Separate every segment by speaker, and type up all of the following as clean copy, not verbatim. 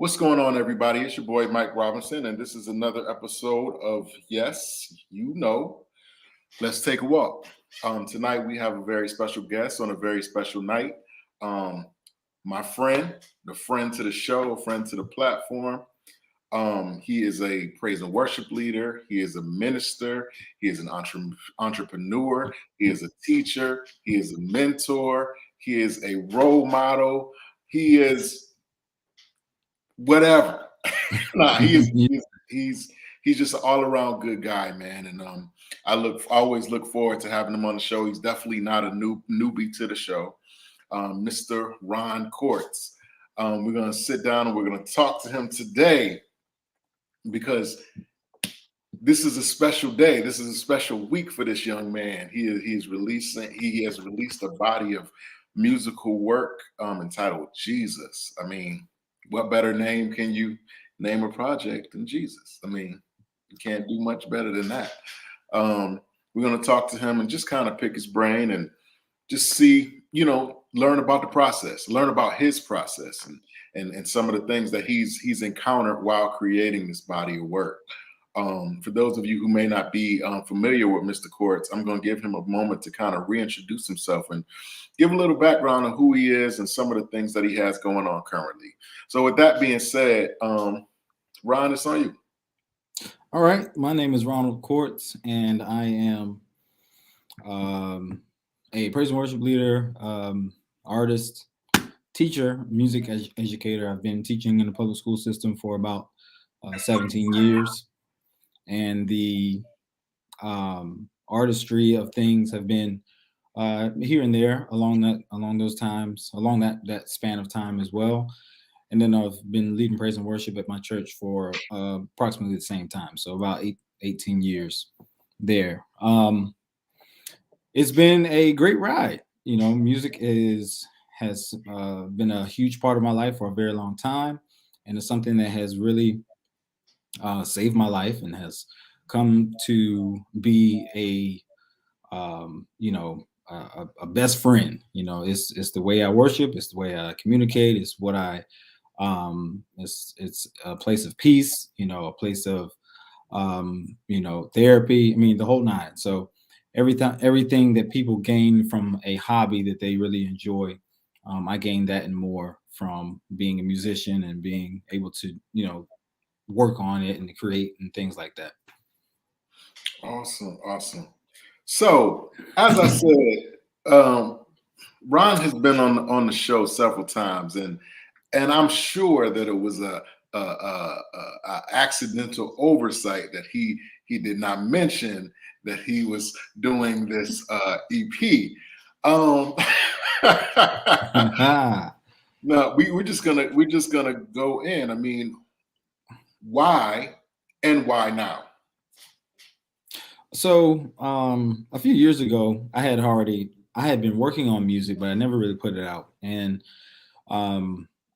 Speaker 1: What's going on, everybody? It's your boy Mike Robinson, and this is another episode of Yes, You Know. Let's take a walk. Tonight we have a very special guest on a very special night. Um, my friend, the friend to the show, a friend to the platform. He is a praise and worship leader. He is a minister. He is an entrepreneur. He is a teacher. He is a mentor. He is a role model. He is whatever. Nah, he's just an all around good guy, man. And I always look forward to having him on the show. He's definitely not a newbie to the show, Mr. Ron Courts. We're gonna sit down and we're gonna talk to him today because this is a special day. This is a special week for this young man. He has released a body of musical work entitled Jesus. I mean, what better name can you name a project than Jesus? I mean, you can't do much better than that. We're going to talk to him and just kind of pick his brain and just see, learn about the process, learn about his process and some of the things that he's encountered while creating this body of work. For those of you who may not be familiar with Mr. Courts, I'm going to give him a moment to kind of reintroduce himself and give a little background on who he is and some of the things that he has going on currently. So with that being said, Ron, it's on you.
Speaker 2: All right. My name is Ronald Courts, and I am a praise and worship leader, artist, teacher, music educator. I've been teaching in the public school system for about 17 years. And the artistry of things have been here and there along that span of time as well. And then I've been leading praise and worship at my church for approximately the same time, so about 18 years there. It's been a great ride. Music has been a huge part of my life for a very long time, and it's something that has really saved my life and has come to be a best friend. It's the way I worship, it's the way I communicate, it's what I it's a place of peace, a place of therapy. I mean, the whole nine. So everything that people gain from a hobby that they really enjoy, I gained that and more from being a musician and being able to work on it and create and things like that.
Speaker 1: Awesome. So, as I said, Ron has been on the show several times, and I'm sure that it was a accidental oversight that he did not mention that he was doing this EP. No, we're just gonna go in. I mean, why and why now?
Speaker 2: So a few years ago, I had been working on music, but I never really put it out, and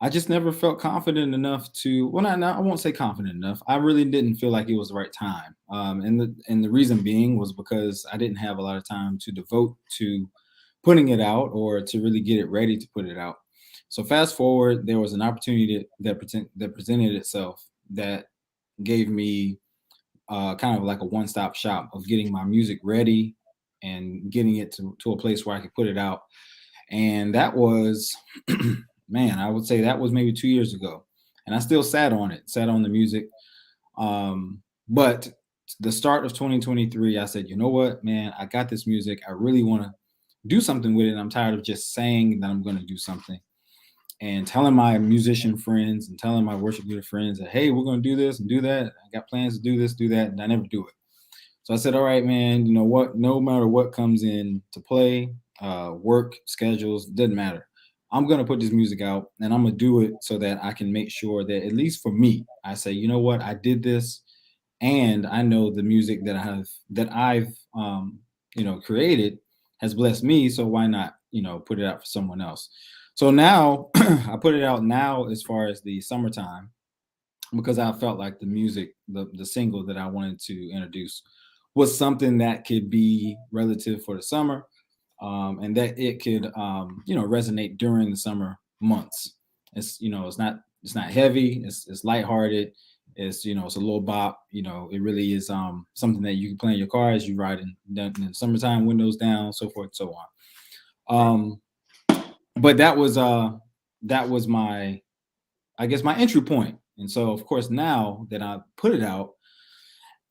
Speaker 2: I just never felt confident enough to. Well, I won't say confident enough. I really didn't feel like it was the right time, and the reason being was because I didn't have a lot of time to devote to putting it out or to really get it ready to put it out. So fast forward, there was an opportunity that presented itself that gave me kind of like a one-stop shop of getting my music ready and getting it to a place where I could put it out. And that was, man, I would say that was maybe 2 years ago. And I still sat on the music. But the start of 2023, I said, you know what, man, I got this music. I really want to do something with it. And I'm tired of just saying that I'm going to do something and telling my musician friends and telling my worship leader friends that, hey, we're going to do this and do that. I got plans to do this, do that. And I never do it. So I said, all right, man, you know what? No matter what comes in to play, work, schedules, doesn't matter. I'm going to put this music out and I'm going to do it so that I can make sure that, at least for me, I say, you know what? I did this and I know the music that I've created has blessed me. So why not, put it out for someone else? So now I put it out now as far as the summertime because I felt like the music, the single that I wanted to introduce was something that could be relative for the summer, and that it could resonate during the summer months. It's not It's not heavy. It's lighthearted. It's, it's a little bop. It really is something that you can play in your car as you ride in the summertime, windows down, so forth and so on. But that was my, I guess, my entry point. And so of course now that I put it out,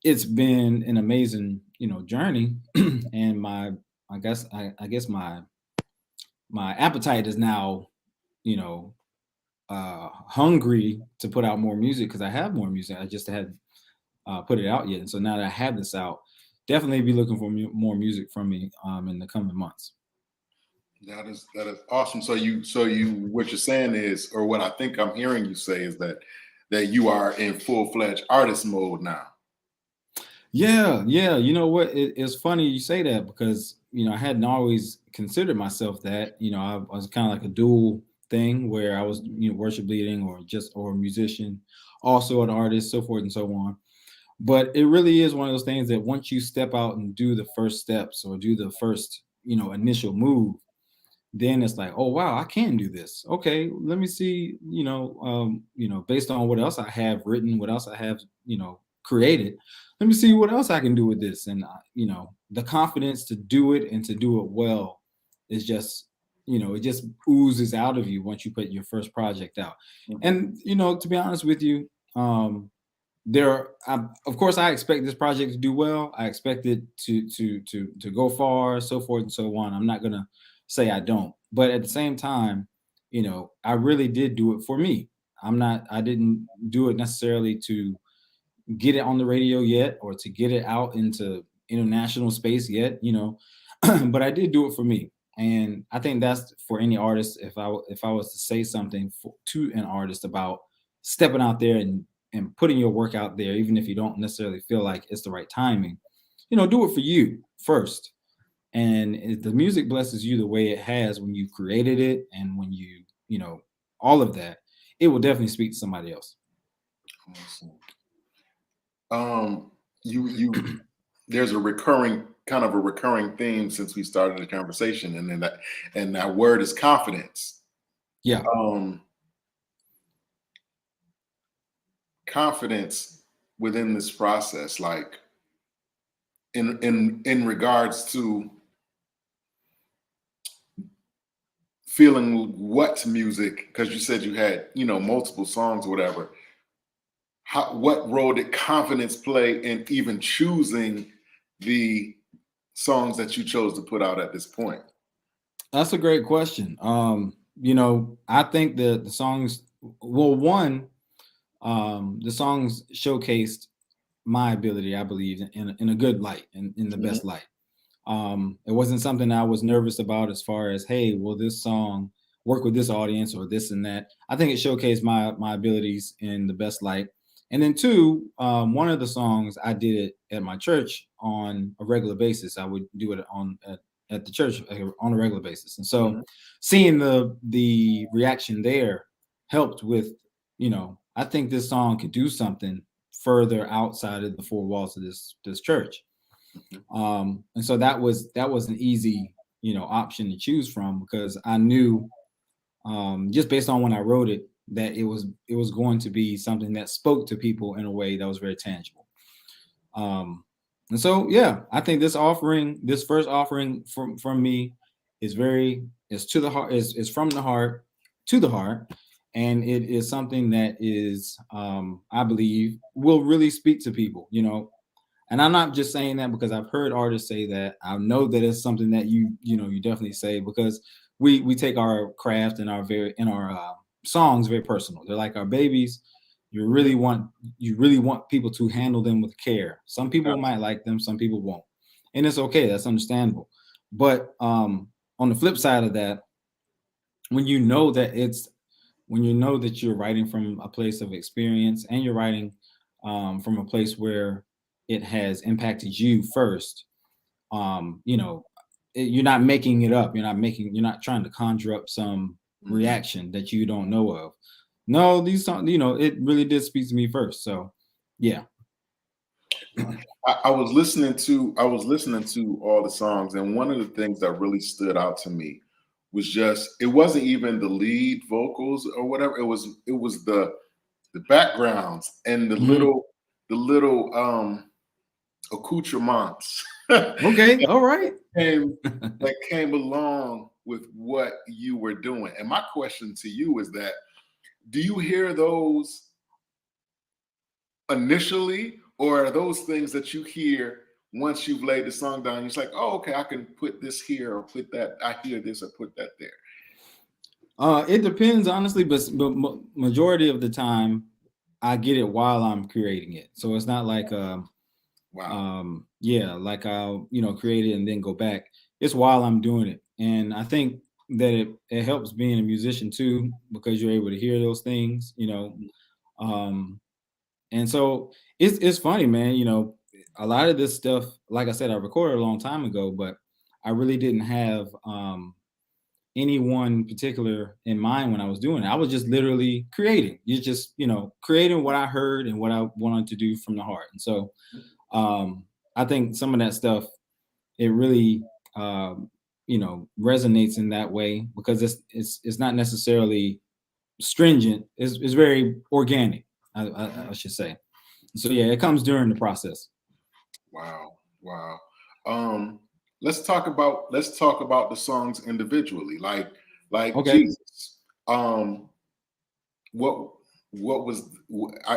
Speaker 2: it's been an amazing, journey. And I guess my appetite is now, you know, hungry to put out more music because I have more music. I just hadn't put it out yet. And so now that I have this out, definitely be looking for more music from me in the coming months.
Speaker 1: That is awesome. So what you're saying is, or what I think I'm hearing you say is that you are in full-fledged artist mode now.
Speaker 2: Yeah, yeah. You know what? It's funny you say that because I hadn't always considered myself that. I was kind of like a dual thing where I was worship leading or a musician, also an artist, so forth and so on. But it really is one of those things that once you step out and do the first steps or do the first initial move, then it's like, oh wow, I can do this. Okay, let me see, based on what else I have written, what else I have, created. Let me see what else I can do with this. And the confidence to do it and to do it well is just, it just oozes out of you once you put your first project out.
Speaker 1: Mhm.
Speaker 2: And to be honest with you, of course I expect this project to do well. I expect it to go far, so forth and so on. I'm not gonna say I don't, but at the same time, I really did do it for me. I didn't do it necessarily to get it on the radio yet or to get it out into international space yet, but I did do it for me. And I think that's for any artist. If I was to say something to an artist about stepping out there and putting your work out there, even if you don't necessarily feel like it's the right timing, do it for you first. And if the music blesses you the way it has when you created it and when all of that, it will definitely speak to somebody else.
Speaker 1: Awesome. You there's a recurring theme since we started the conversation, and that word is confidence.
Speaker 2: Yeah.
Speaker 1: Confidence within this process, like in regards to feeling what music, because you said you had multiple songs or whatever. What role did confidence play in even choosing the songs that you chose to put out at this point?
Speaker 2: That's a great question. I think the songs, well, one, the songs showcased my ability, I believe, in a good light, in the best light. It wasn't something I was nervous about as far as, hey, will this song work with this audience or this and that. I think it showcased my abilities in the best light. And then two, one of the songs I did it at my church on a regular basis. I would do it at the church on a regular basis. And so seeing the reaction there helped with, I think this song could do something further outside of the four walls of this church. And so that was an easy, option to choose from because I knew, just based on when I wrote it, that it was going to be something that spoke to people in a way that was very tangible. And so, yeah, I think this first offering from me is to the heart, is from the heart to the heart. And it is something that is, I believe, will really speak to people, And I'm not just saying that because I've heard artists say that. I know that it's something that you definitely say because we take our craft and our songs very personal. They're like our babies. You really want people to handle them with care. Some people might like them, some people won't, and it's okay. That's understandable. But on the flip side of that, when you know that you're writing from a place of experience and you're writing from a place where it has impacted you first, you're not making it up. You're not trying to conjure up some reaction that you don't know of. No, these songs, it really did speak to me first. So, yeah.
Speaker 1: I was listening to all the songs, and one of the things that really stood out to me was just, it wasn't even the lead vocals or whatever. It was the backgrounds and
Speaker 2: Mhm.
Speaker 1: the little accoutrements
Speaker 2: Okay, all right.
Speaker 1: came that came along with what you were doing. And my question to you is that, do you hear those initially, or are those things that you hear once you've laid the song down? It's like, oh, okay, I can put this here or put that. I hear this or put that there.
Speaker 2: It depends, honestly, but majority of the time, I get it while I'm creating it. So it's not like
Speaker 1: Wow.
Speaker 2: yeah, like I'll create it and then go back. It's while I'm doing it, and I think that it helps being a musician too, because you're able to hear those things. Um, and so it's funny, man. A lot of this stuff, like I said, I recorded a long time ago, but I really didn't have any one particular in mind when I was doing it. I was just literally creating. You just, creating what I heard and what I wanted to do from the heart. And so I think some of that stuff, it really resonates in that way, because it's not necessarily stringent. It's very organic, I should say. So yeah, it comes during the process.
Speaker 1: Wow. Wow. Um, let's talk about the songs individually. Like
Speaker 2: Okay.
Speaker 1: Jesus. Um, what what was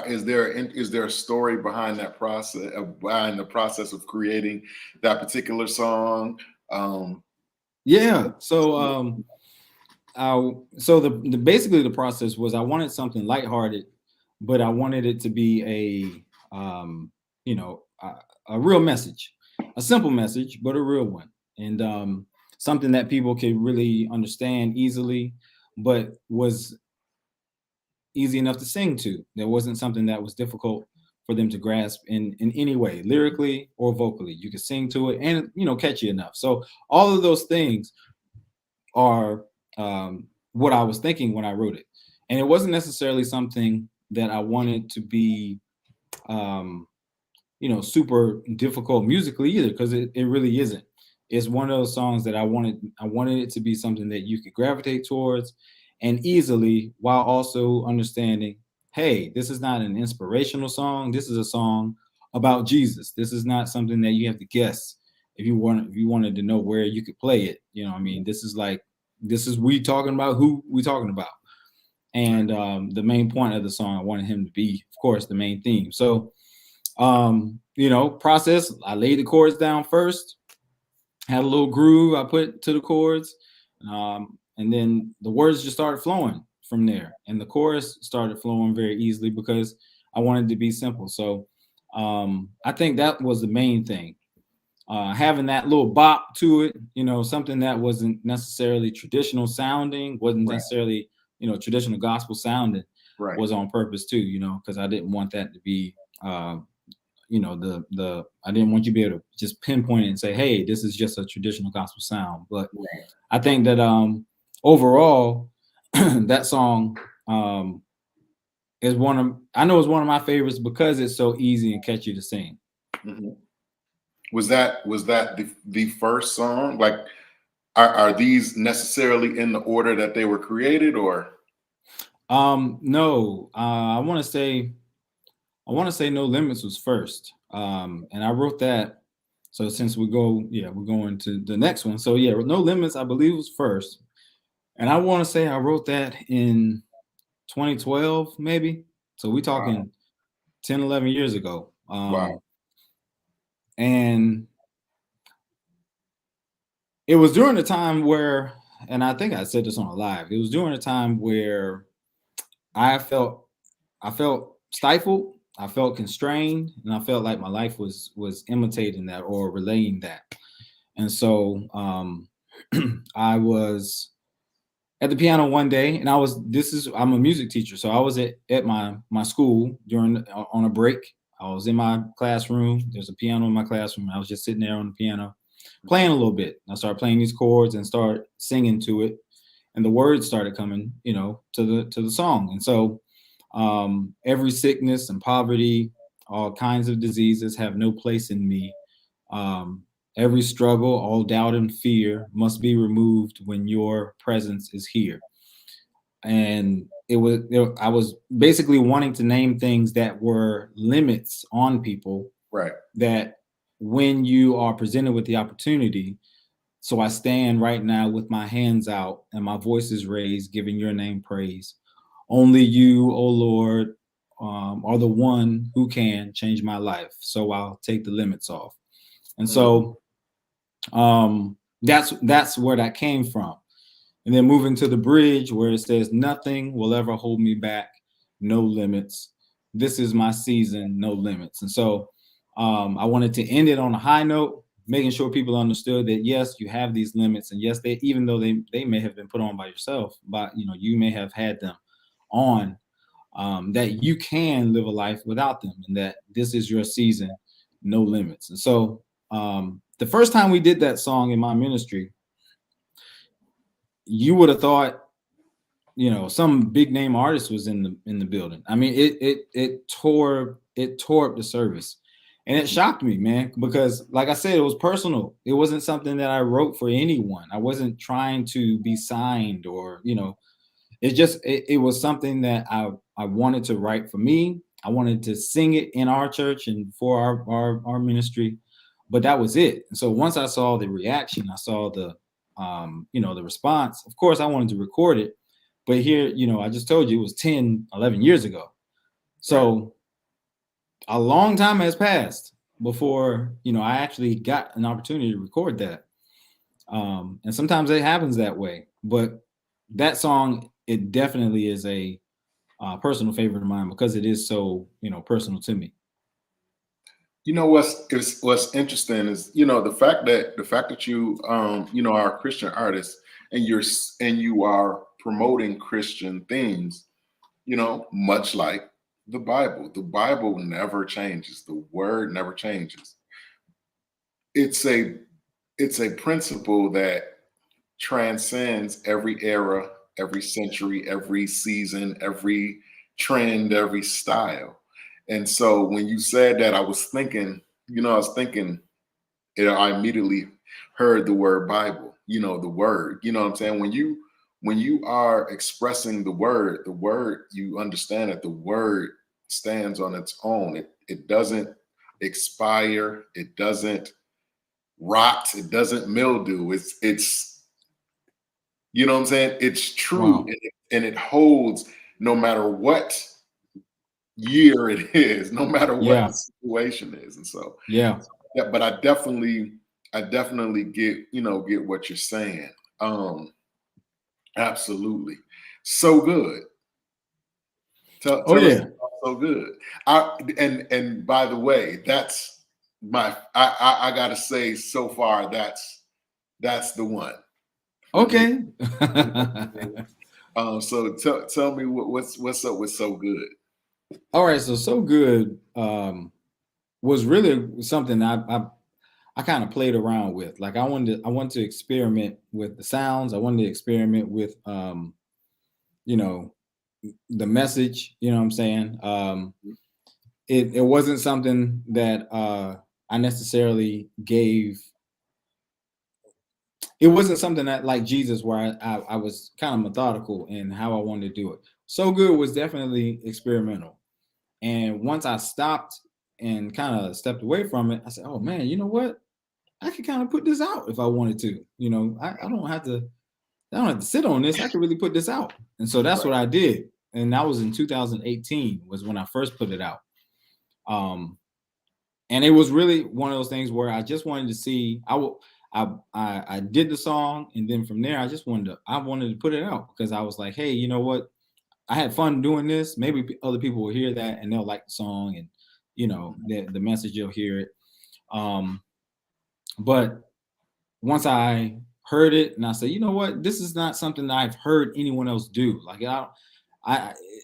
Speaker 1: is there a story behind that process, behind the process of creating that particular song? Um,
Speaker 2: Yeah. So the basically the process was, I wanted something lighthearted, but I wanted it to be a real message, a simple message, but a real one, and something that people could really understand easily, but was easy enough to sing to. There wasn't something that was difficult for them to grasp in any way, lyrically or vocally. You could sing to it, and catchy enough. So all of those things are what I was thinking when I wrote it. And it wasn't necessarily something that I wanted to be, um, super difficult musically either, because it really isn't. It's one of those songs that I wanted it to be something that you could gravitate towards and easily, while also understanding, hey, this is not an inspirational song. This is a song about Jesus. This is not something that you have to guess. If you wanted to know where you could play it, I mean, this is we talking about who we talking about. And the main point of the song, I wanted him to be, of course, the main theme. So process, I laid the chords down first, had a little groove I put to the chords, and then the words just started flowing from there, and the chorus started flowing very easily because I wanted to be simple. So I think that was the main thing, having that little bop to it, something that wasn't necessarily traditional sounding, wasn't
Speaker 1: right.
Speaker 2: necessarily traditional gospel sounding,
Speaker 1: Right.
Speaker 2: was on purpose too, because I didn't want that to be the I didn't want you to be able to just pinpoint it and say, hey, this is just a traditional gospel sound. But
Speaker 1: Right.
Speaker 2: I think that overall that song is one of my favorites because it's so easy and catchy to sing.
Speaker 1: Mhm. Was that the first song? Like, are these necessarily in the order that they were created, or?
Speaker 2: No, I want to say No Limits was first. And I wrote that. So since we're going to the next one. So yeah, No Limits, I believe, was first. And I want to say I wrote that in 2012, maybe. So we
Speaker 1: Wow.
Speaker 2: talking 10, 11 years ago.
Speaker 1: Wow.
Speaker 2: And it was during the time where, and I think I said this on a live, it was during a time where I felt I felt stifled, I felt constrained, and I felt like my life was imitating that or relaying that. And so I was at the piano one day, and I'm a music teacher, so I was at my school on a break. I was in my classroom. There's a piano in my classroom. I was just sitting there on the piano playing a little bit. I started playing these chords and start singing to it, and the words started coming, to the song. And so every sickness and poverty, all kinds of diseases have no place in me. Every struggle, all doubt and fear must be removed when your presence is here. And I was basically wanting to name things that were limits on people,
Speaker 1: Right.
Speaker 2: that when you are presented with the opportunity. So I stand right now with my hands out and my voice is raised, giving your name praise. Only you, oh Lord, are the one who can change my life. So I'll take the limits off. And so that's where that came from. And then moving to the bridge where it says, nothing will ever hold me back, no limits. This is my season, no limits. And so I wanted to end it on a high note, making sure people understood that yes, you have these limits, and yes, they, even though they may have been put on by yourself, but you may have had them on, that you can live a life without them, and that this is your season, no limits. And so the first time we did that song in my ministry, you would have thought, some big name artist was in the building. I mean, it tore up the service. And it shocked me, man, because like I said, it was personal. It wasn't something that I wrote for anyone. I wasn't trying to be signed or, it was something that I wanted to write for me. I wanted to sing it in our church and for our ministry, but that was it. And so once I saw the reaction, I saw the response, of course I wanted to record it, but here, I just told you it was 10, 11 years ago. So a long time has passed before, I actually got an opportunity to record that. And sometimes it happens that way, but that song, it definitely is a personal favorite of mine because it is so, personal to me.
Speaker 1: What's interesting is the fact that you are a Christian artist and you are promoting Christian themes, much like the Bible. The Bible never changes. The word never changes. It's a principle that transcends every era, every century, every season, every trend, every style. And so when you said that, I was thinking, I immediately heard the word Bible, the word, what I'm saying? When you are expressing the word, you understand that the word stands on its own. It doesn't expire. It doesn't rot. It doesn't mildew. It's what I'm saying? It's true.
Speaker 2: Wow.
Speaker 1: And it holds no matter what year it is, no matter what the situation is. And so, but I definitely get what you're saying. Absolutely. So good. Tell us so good. And by the way, that's I gotta say, so far that's the one.
Speaker 2: Okay.
Speaker 1: So tell me what's up with So Good.
Speaker 2: All right, so Good was really something I kind of played around with. Like I wanted to experiment with the sounds. I wanted to experiment with the message, what I'm saying? It wasn't something that I necessarily gave. It wasn't something that, like Jesus, where I was kind of methodical in how I wanted to do it. So Good was definitely experimental. And once I stopped and kind of stepped away from it, I said, oh man, you know what? I could kind of put this out if I wanted to. I don't have to sit on this. I could really put this out. And so that's what I did. And that was in 2018 was when I first put it out. And it was really one of those things where I just wanted to see, I did the song, and then from there I wanted to put it out because I was like, hey, you know what? I had fun doing this. Maybe other people will hear that and they'll like the song, and the message, you'll hear it. But once I heard it and I said, you know what, this is not something that I've heard anyone else do. Like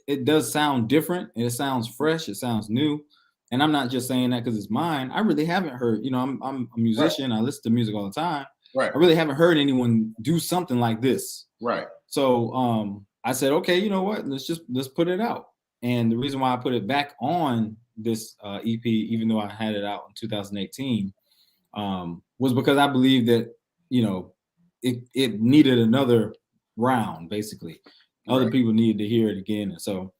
Speaker 2: it does sound different, and it sounds fresh, it sounds new. And I'm not just saying that because it's mine. I really haven't heard, I'm a musician. I listen to music all the time.
Speaker 1: Right.
Speaker 2: I really haven't heard anyone do something like this.
Speaker 1: Right.
Speaker 2: So I said, okay, you know what? Let's put it out. And the reason why I put it back on this EP, even though I had it out in 2018, was because I believe that, you know, it needed another round, basically. Other
Speaker 1: Right.
Speaker 2: people needed to hear it again. And so,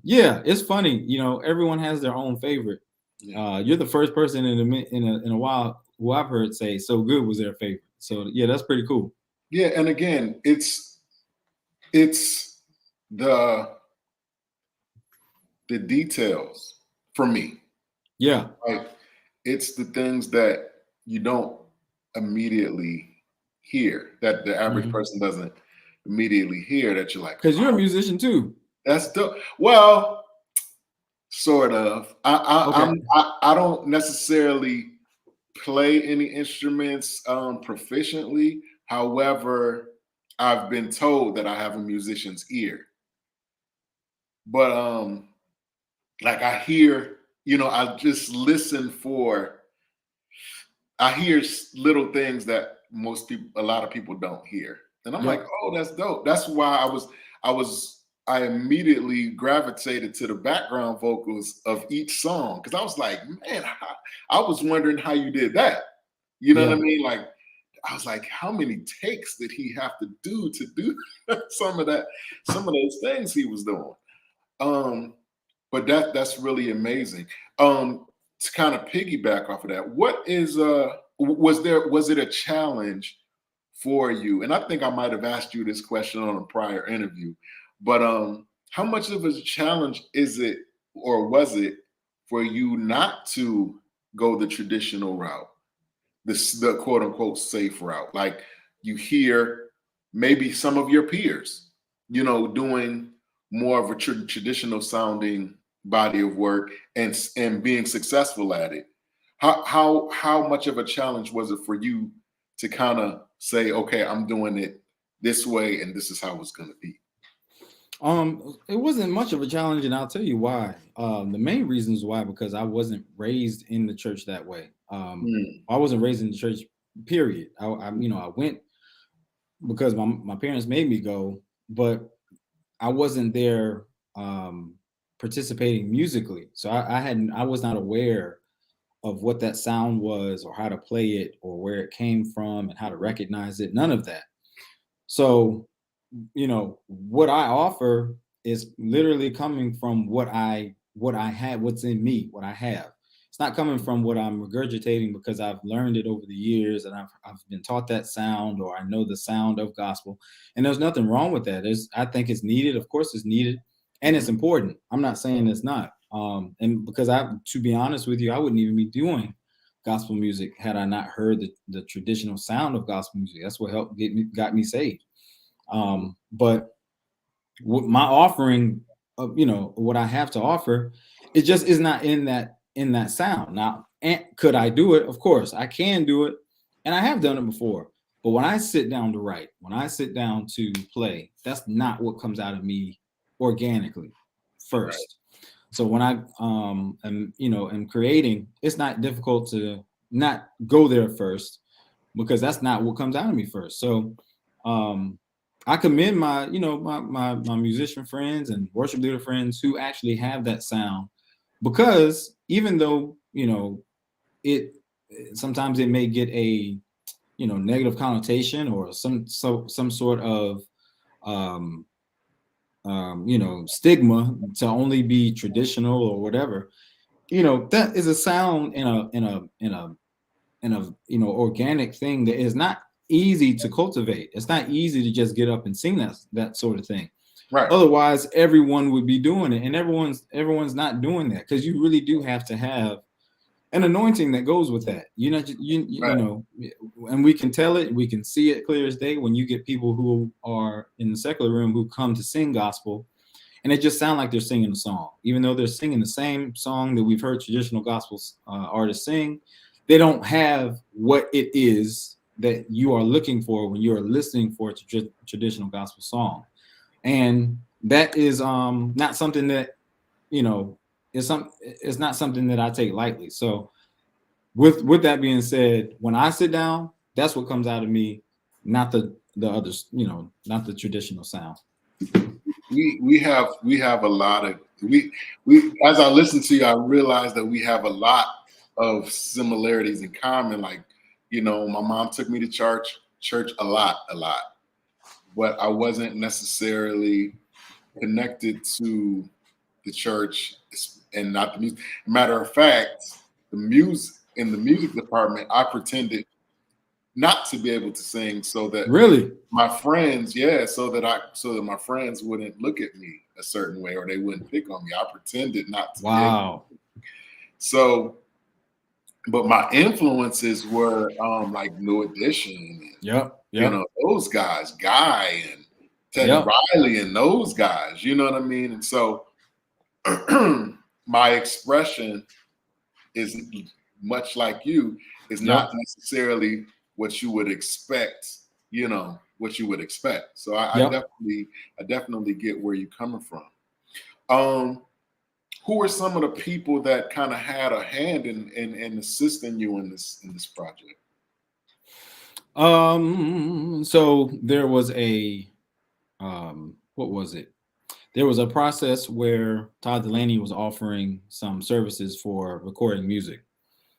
Speaker 2: yeah, it's funny. You know, everyone has their own favorite.
Speaker 1: Yeah.
Speaker 2: You're the first person in a while who I've heard say "So Good" was their favorite. So yeah, that's pretty cool.
Speaker 1: Yeah, and again, it's the details for me.
Speaker 2: Yeah.
Speaker 1: Like it's the things that you don't immediately hear, that the average
Speaker 2: Because
Speaker 1: person doesn't immediately hear, that you're like,
Speaker 2: you're a
Speaker 1: oh,
Speaker 2: musician too.
Speaker 1: that's dope. Well, sort of.
Speaker 2: Okay.
Speaker 1: I don't necessarily play any instruments proficiently. However, I've been told that I have a musician's ear. But like I hear, you know, I just listen for, I hear little things that most people, a lot of people don't hear. And I'm like,
Speaker 2: Yep.
Speaker 1: oh, that's dope. That's why I immediately gravitated to the background vocals of each song. Cause I was like, man, I was wondering how you did that. You know what I
Speaker 2: Yeah.
Speaker 1: mean? Like, I was like, how many takes did he have to do some of those things he was doing? But that's really amazing. To kind of piggyback off of that, what is was it a challenge for you? And I think I might have asked you this question on a prior interview, but how much of a challenge is it, or was it, for you not to go the traditional route, the quote unquote safe route? Like you hear maybe some of your peers, you know, doing more of a traditional sounding body of work and being successful at it. How much of a challenge was it for you to kind of say, okay, I'm doing it this way and this is how it's going to be?
Speaker 2: It wasn't much of a challenge, and I'll tell you why. The main reasons why, because I wasn't raised in the church that way.
Speaker 1: Mm,
Speaker 2: I wasn't raised in the church, period. You know, I went because my parents made me go, but I wasn't there participating musically. So I was not aware of what that sound was or how to play it or where it came from and how to recognize it. None of that. So, you know, what I offer is literally coming from what I have, what's in me, what I have. It's not coming from what I'm regurgitating because I've learned it over the years and I've been taught that sound or I know the sound of gospel. And there's nothing wrong with that. I think it's needed. Of course it's needed and it's important. I'm not saying it's not. And because to be honest with you, I wouldn't even be doing gospel music had I not heard the traditional sound of gospel music. That's what got me saved. But my offering of, you know, what I have to offer, it just is not in that sound. Now, and could I do it? Of course, I can do it, and I have done it before. But when I sit down to write, when I sit down to play, that's not what comes out of me organically
Speaker 1: right.
Speaker 2: first. So when I am creating, it's not difficult to not go there first because that's not what comes out of me first. So um I commend my musician friends and worship leader friends who actually have that sound, because even though, you know, it sometimes it may get a, you know, negative connotation or some sort of um you know, stigma to only be traditional or whatever. You know, that is a sound in a you know, organic thing that is not easy to cultivate. It's not easy to just get up and sing that sort of thing.
Speaker 1: Right.
Speaker 2: Otherwise, everyone would be doing it, and everyone's not doing that, because you really do have to have an anointing that goes with that. You know, you
Speaker 1: Right.
Speaker 2: know, and we can tell it, we can see it clear as day when you get people who are in the secular room who come to sing gospel, and it just sound like they're singing a song, even though they're singing the same song that we've heard traditional gospel artists sing. They don't have what it is that you are looking for when you are listening for a traditional gospel song, and that is not something that, you know, it's not something that I take lightly. So with that being said, when I sit down, that's what comes out of me, not the others, you know, not the traditional sound.
Speaker 1: We have a lot of we as I listen to you, I realize that we have a lot of similarities in common. Like, you know, my mom took me to church a lot, but I wasn't necessarily connected to the church and not the music. Matter of fact, the music in the music department, I pretended not to be able to sing so that
Speaker 2: Really?
Speaker 1: my friends, so that my friends wouldn't look at me a certain way or they wouldn't pick on me. I pretended not to be able
Speaker 2: Wow.
Speaker 1: to. So, but my influences were like New Edition and
Speaker 2: Yep.
Speaker 1: you
Speaker 2: Yep.
Speaker 1: know, those guys, Guy and Teddy
Speaker 2: Yep.
Speaker 1: Riley and those guys, you know what I mean? And so my expression is much like you, is not necessarily what you would expect, you know, what you would expect. So I definitely get where you're coming from. Who are some of the people that kind of had a hand in assisting you in this project?
Speaker 2: So there was a what was it? There was a process where Todd Delaney was offering some services for recording music.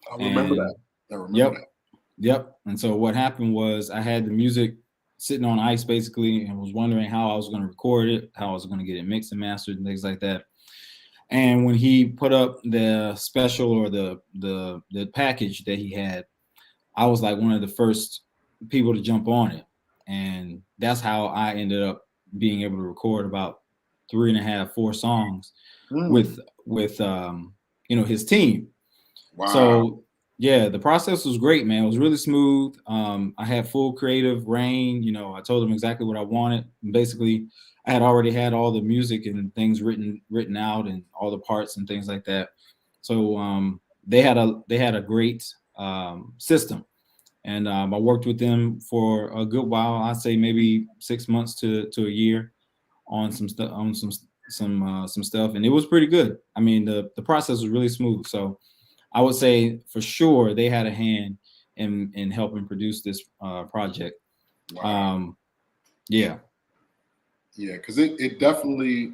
Speaker 1: I remember that.
Speaker 2: Yep. And so what happened was I had the music sitting on ice basically and was wondering how I was going to record it, how I was going to get it mixed and mastered and things like that. And when he put up the special or the package that he had, I was like one of the first people to jump on it. And that's how I ended up being able to record about 3.5, 4 songs with you know, his team.
Speaker 1: Wow.
Speaker 2: So yeah, the process was great, man. It was really smooth. I had full creative reign. You know, I told them exactly what I wanted. And basically, I had already had all the music and things written out and all the parts and things like that. So they had a great system, and I worked with them for a good while. I'd say maybe 6 months to a year on some stuff, some stuff, and it was pretty good. I mean, the process was really smooth. So I would say for sure they had a hand in helping produce this project.
Speaker 1: Wow.
Speaker 2: Yeah,
Speaker 1: because it definitely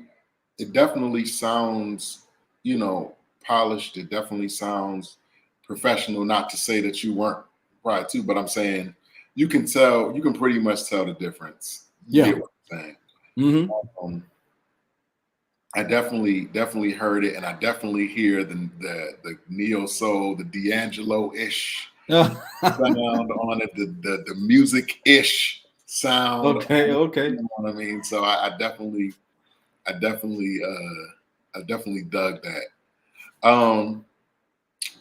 Speaker 1: sounds, you know, polished. It definitely sounds professional. Not to say that you weren't prior to, but I'm saying you can pretty much tell the difference. You get what I'm saying?
Speaker 2: Mm-hmm.
Speaker 1: I definitely heard it, and I definitely hear the neo soul, the D'Angelo-ish sound on it, the music-ish sound.
Speaker 2: Okay.
Speaker 1: You know what I mean? So I definitely dug that.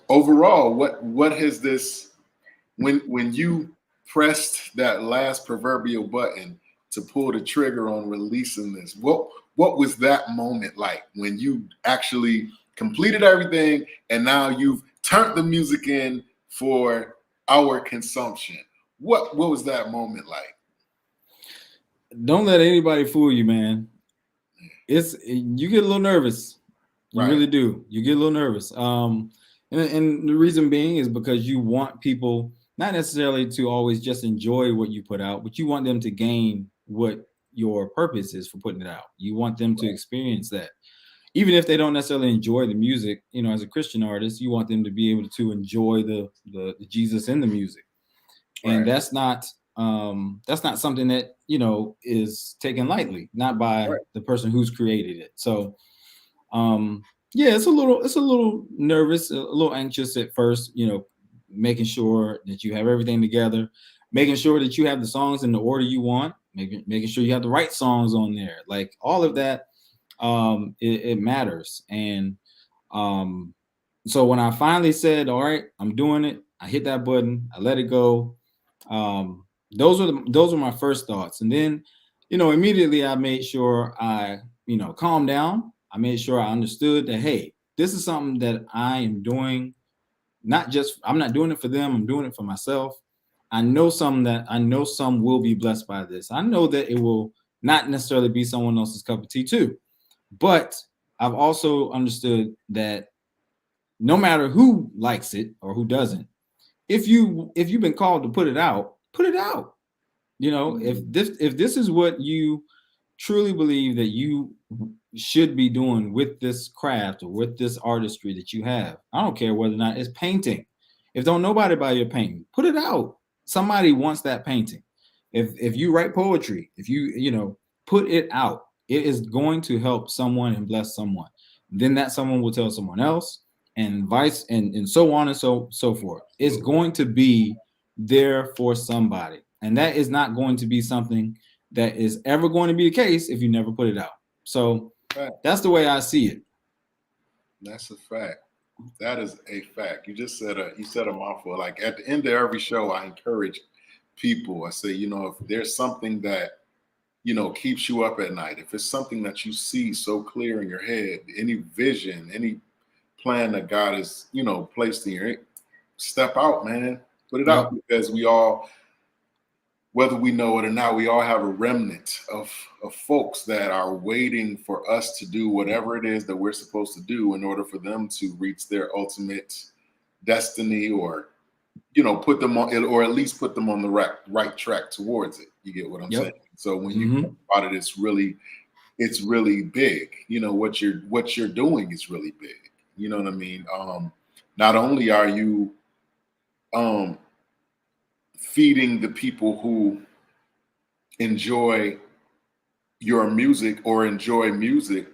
Speaker 1: Overall, what has this, when you pressed that last proverbial button to pull the trigger on releasing this, what was that moment like when you actually completed everything and now you've turned the music in for our consumption? What was that moment like?
Speaker 2: Don't let anybody fool you, man. You get a little nervous. You really do. You get a little nervous. And the reason being is because you want people not necessarily to always just enjoy what you put out, but you want them to gain what your purpose is for putting it out. You want them to experience that. Even if they don't necessarily enjoy the music, you know, as a Christian artist, you want them to be able to enjoy the Jesus in the music. And that's not something that, you know, is taken lightly, not by the person who's created it. So yeah, it's a little nervous, a little anxious at first, you know, making sure that you have everything together, making sure that you have the songs in the order you want, making sure you have the right songs on there. Like all of that, it matters. And so when I finally said, all right, I'm doing it, I hit that button, I let it go. Those were my first thoughts. And then, you know, immediately I made sure I, you know, calmed down. I made sure I understood that, hey, this is something that I am doing. I'm not doing it for them. I'm doing it for myself. I know some will be blessed by this. I know that it will not necessarily be someone else's cup of tea too. But I've also understood that no matter who likes it or who doesn't, if you've been called to put it out, put it out. You know, if this is what you truly believe that you should be doing with this craft or with this artistry that you have. I don't care whether or not it's painting. If don't nobody buy your painting, put it out. Somebody wants that painting. If you write poetry, if you put it out, it is going to help someone and bless someone. Then that someone will tell someone else, and vice and so on and so forth. It's going to be there for somebody, and that is not going to be something that is ever going to be the case if you never put it out. So that's the way I see it.
Speaker 1: That's a fact. That is a fact. You said a mouthful. Like at the end of every show, I encourage people. I say, if there's something that keeps you up at night, if it's something that you see so clear in your head, any vision, any plan that God has placed in your, step out, man. Put it out, because we all, whether we know it or not, we all have a remnant of folks that are waiting for us to do whatever it is that we're supposed to do in order for them to reach their ultimate destiny, or put them on, or at least put them on the right track towards it. You get what I'm saying? So when you think about it, it's really big. What you're doing is really big. You know what I mean? Not only are you feeding the people who enjoy your music or enjoy music,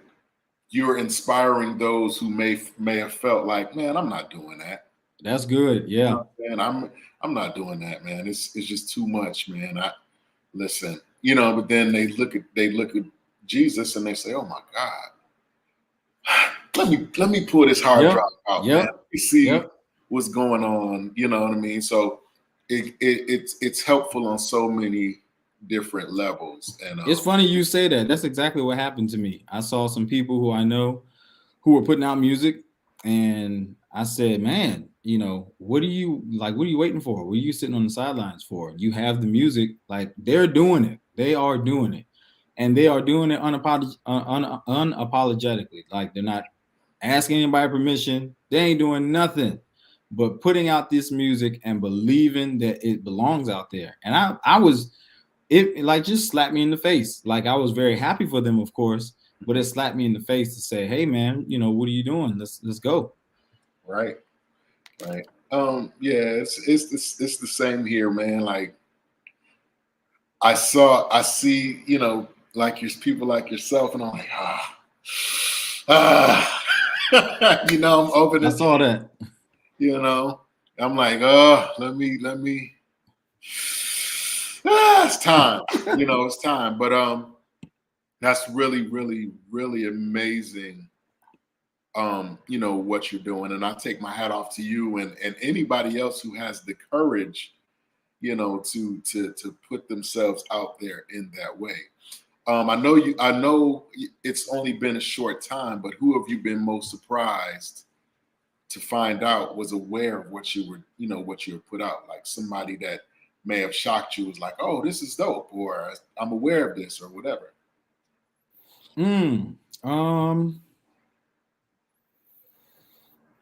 Speaker 1: you're inspiring those who may have felt like, man, I'm not doing that.
Speaker 2: That's good. Yeah.
Speaker 1: And I'm not doing that, man. It's just too much, man. Listen, but then they look at Jesus and they say, oh my God, let me pull this hard drive out, man. Let me see what's going on. You know what I mean? So it's helpful on so many different levels. And
Speaker 2: it's funny you say that. That's exactly what happened to me. I saw some people who I know who were putting out music, and I said, man, what are you waiting for? What are you sitting on the sidelines for? You have the music, like they're doing it. They are doing it, and they are doing it unapologetically. Like they're not asking anybody permission. They ain't doing nothing but putting out this music and believing that it belongs out there. And it like just slapped me in the face. Like I was very happy for them, of course, but it slapped me in the face to say, hey man, what are you doing? Let's go.
Speaker 1: Right. Yeah, it's the same here, man. Like I see, like your people like yourself, and I'm like, I'm opening.
Speaker 2: I saw that.
Speaker 1: I'm like, let me. It's time. It's time. But that's really, really, really amazing. What you're doing, and I take my hat off to you and anybody else who has the courage, to put themselves out there in that way. I know it's only been a short time, but who have you been most surprised to find out was aware of what you were put out? Like somebody that may have shocked you was like, oh, this is dope, or I'm aware of this, or whatever.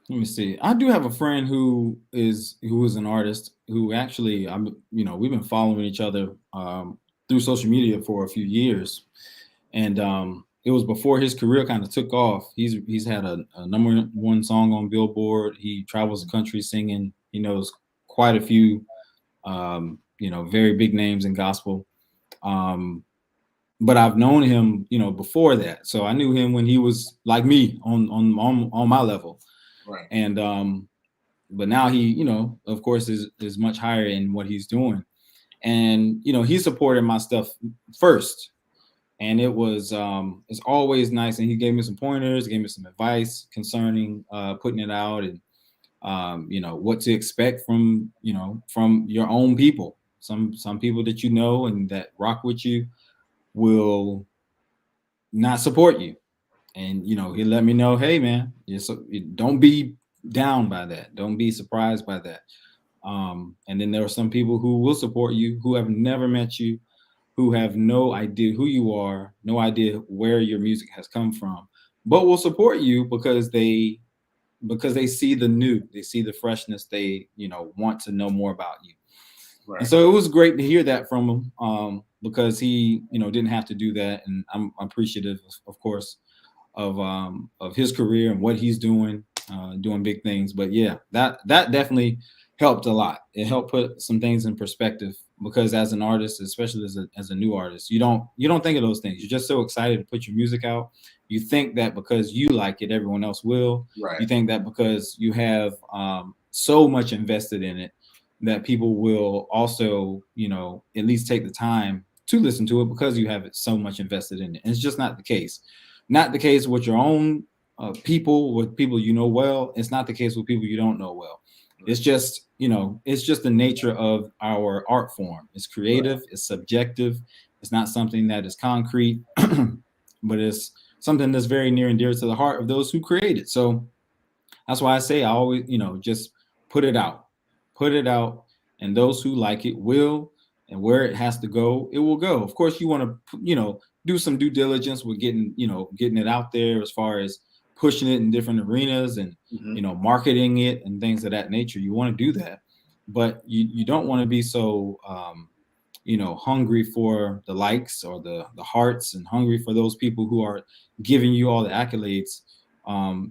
Speaker 2: Let me see. I do have a friend who is an artist who actually we've been following each other through social media for a few years, and it was before his career kind of took off. He's had a #1 song on Billboard. He travels the country singing. He knows quite a few very big names in gospel. But I've known him before that, so I knew him when he was like me on my level.
Speaker 1: Right.
Speaker 2: And but now he, of course, is much higher in what he's doing. And he supported my stuff first. And it was it's always nice. And he gave me some pointers, gave me some advice concerning putting it out, and what to expect from your own people. Some people that and that rock with you will not support you. And he let me know, hey man, don't be down by that. Don't be surprised by that. And then there are some people who will support you, who have never met you, who have no idea who you are, no idea where your music has come from, but will support you because they see the new, they see the freshness, they want to know more about you. Right. And so it was great to hear that from him, because he didn't have to do that, and I'm appreciative, of course. of his career and what he's doing, doing big things. But yeah, that definitely helped a lot. It helped put some things in perspective, because as an artist, especially as a new artist, you don't think of those things. You're just so excited to put your music out. You think that because you like it, everyone else will.
Speaker 1: Right.
Speaker 2: You think that because you have so much invested in it, that people will also, at least take the time to listen to it because you have it so much invested in it. And it's just not the case. Not the case with your own people, with people you know well. It's not the case with people you don't know well. It's just, it's just the nature of our art form. It's creative, right. It's subjective. It's not something that is concrete, but it's something that's very near and dear to the heart of those who create it. So that's why I say I always, just put it out, and those who like it will, and where it has to go, it will go. Of course, you want to, do some due diligence with getting it out there, as far as pushing it in different arenas and, marketing it and things of that nature. You want to do that, but you don't want to be so, hungry for the likes or the hearts, and hungry for those people who are giving you all the accolades,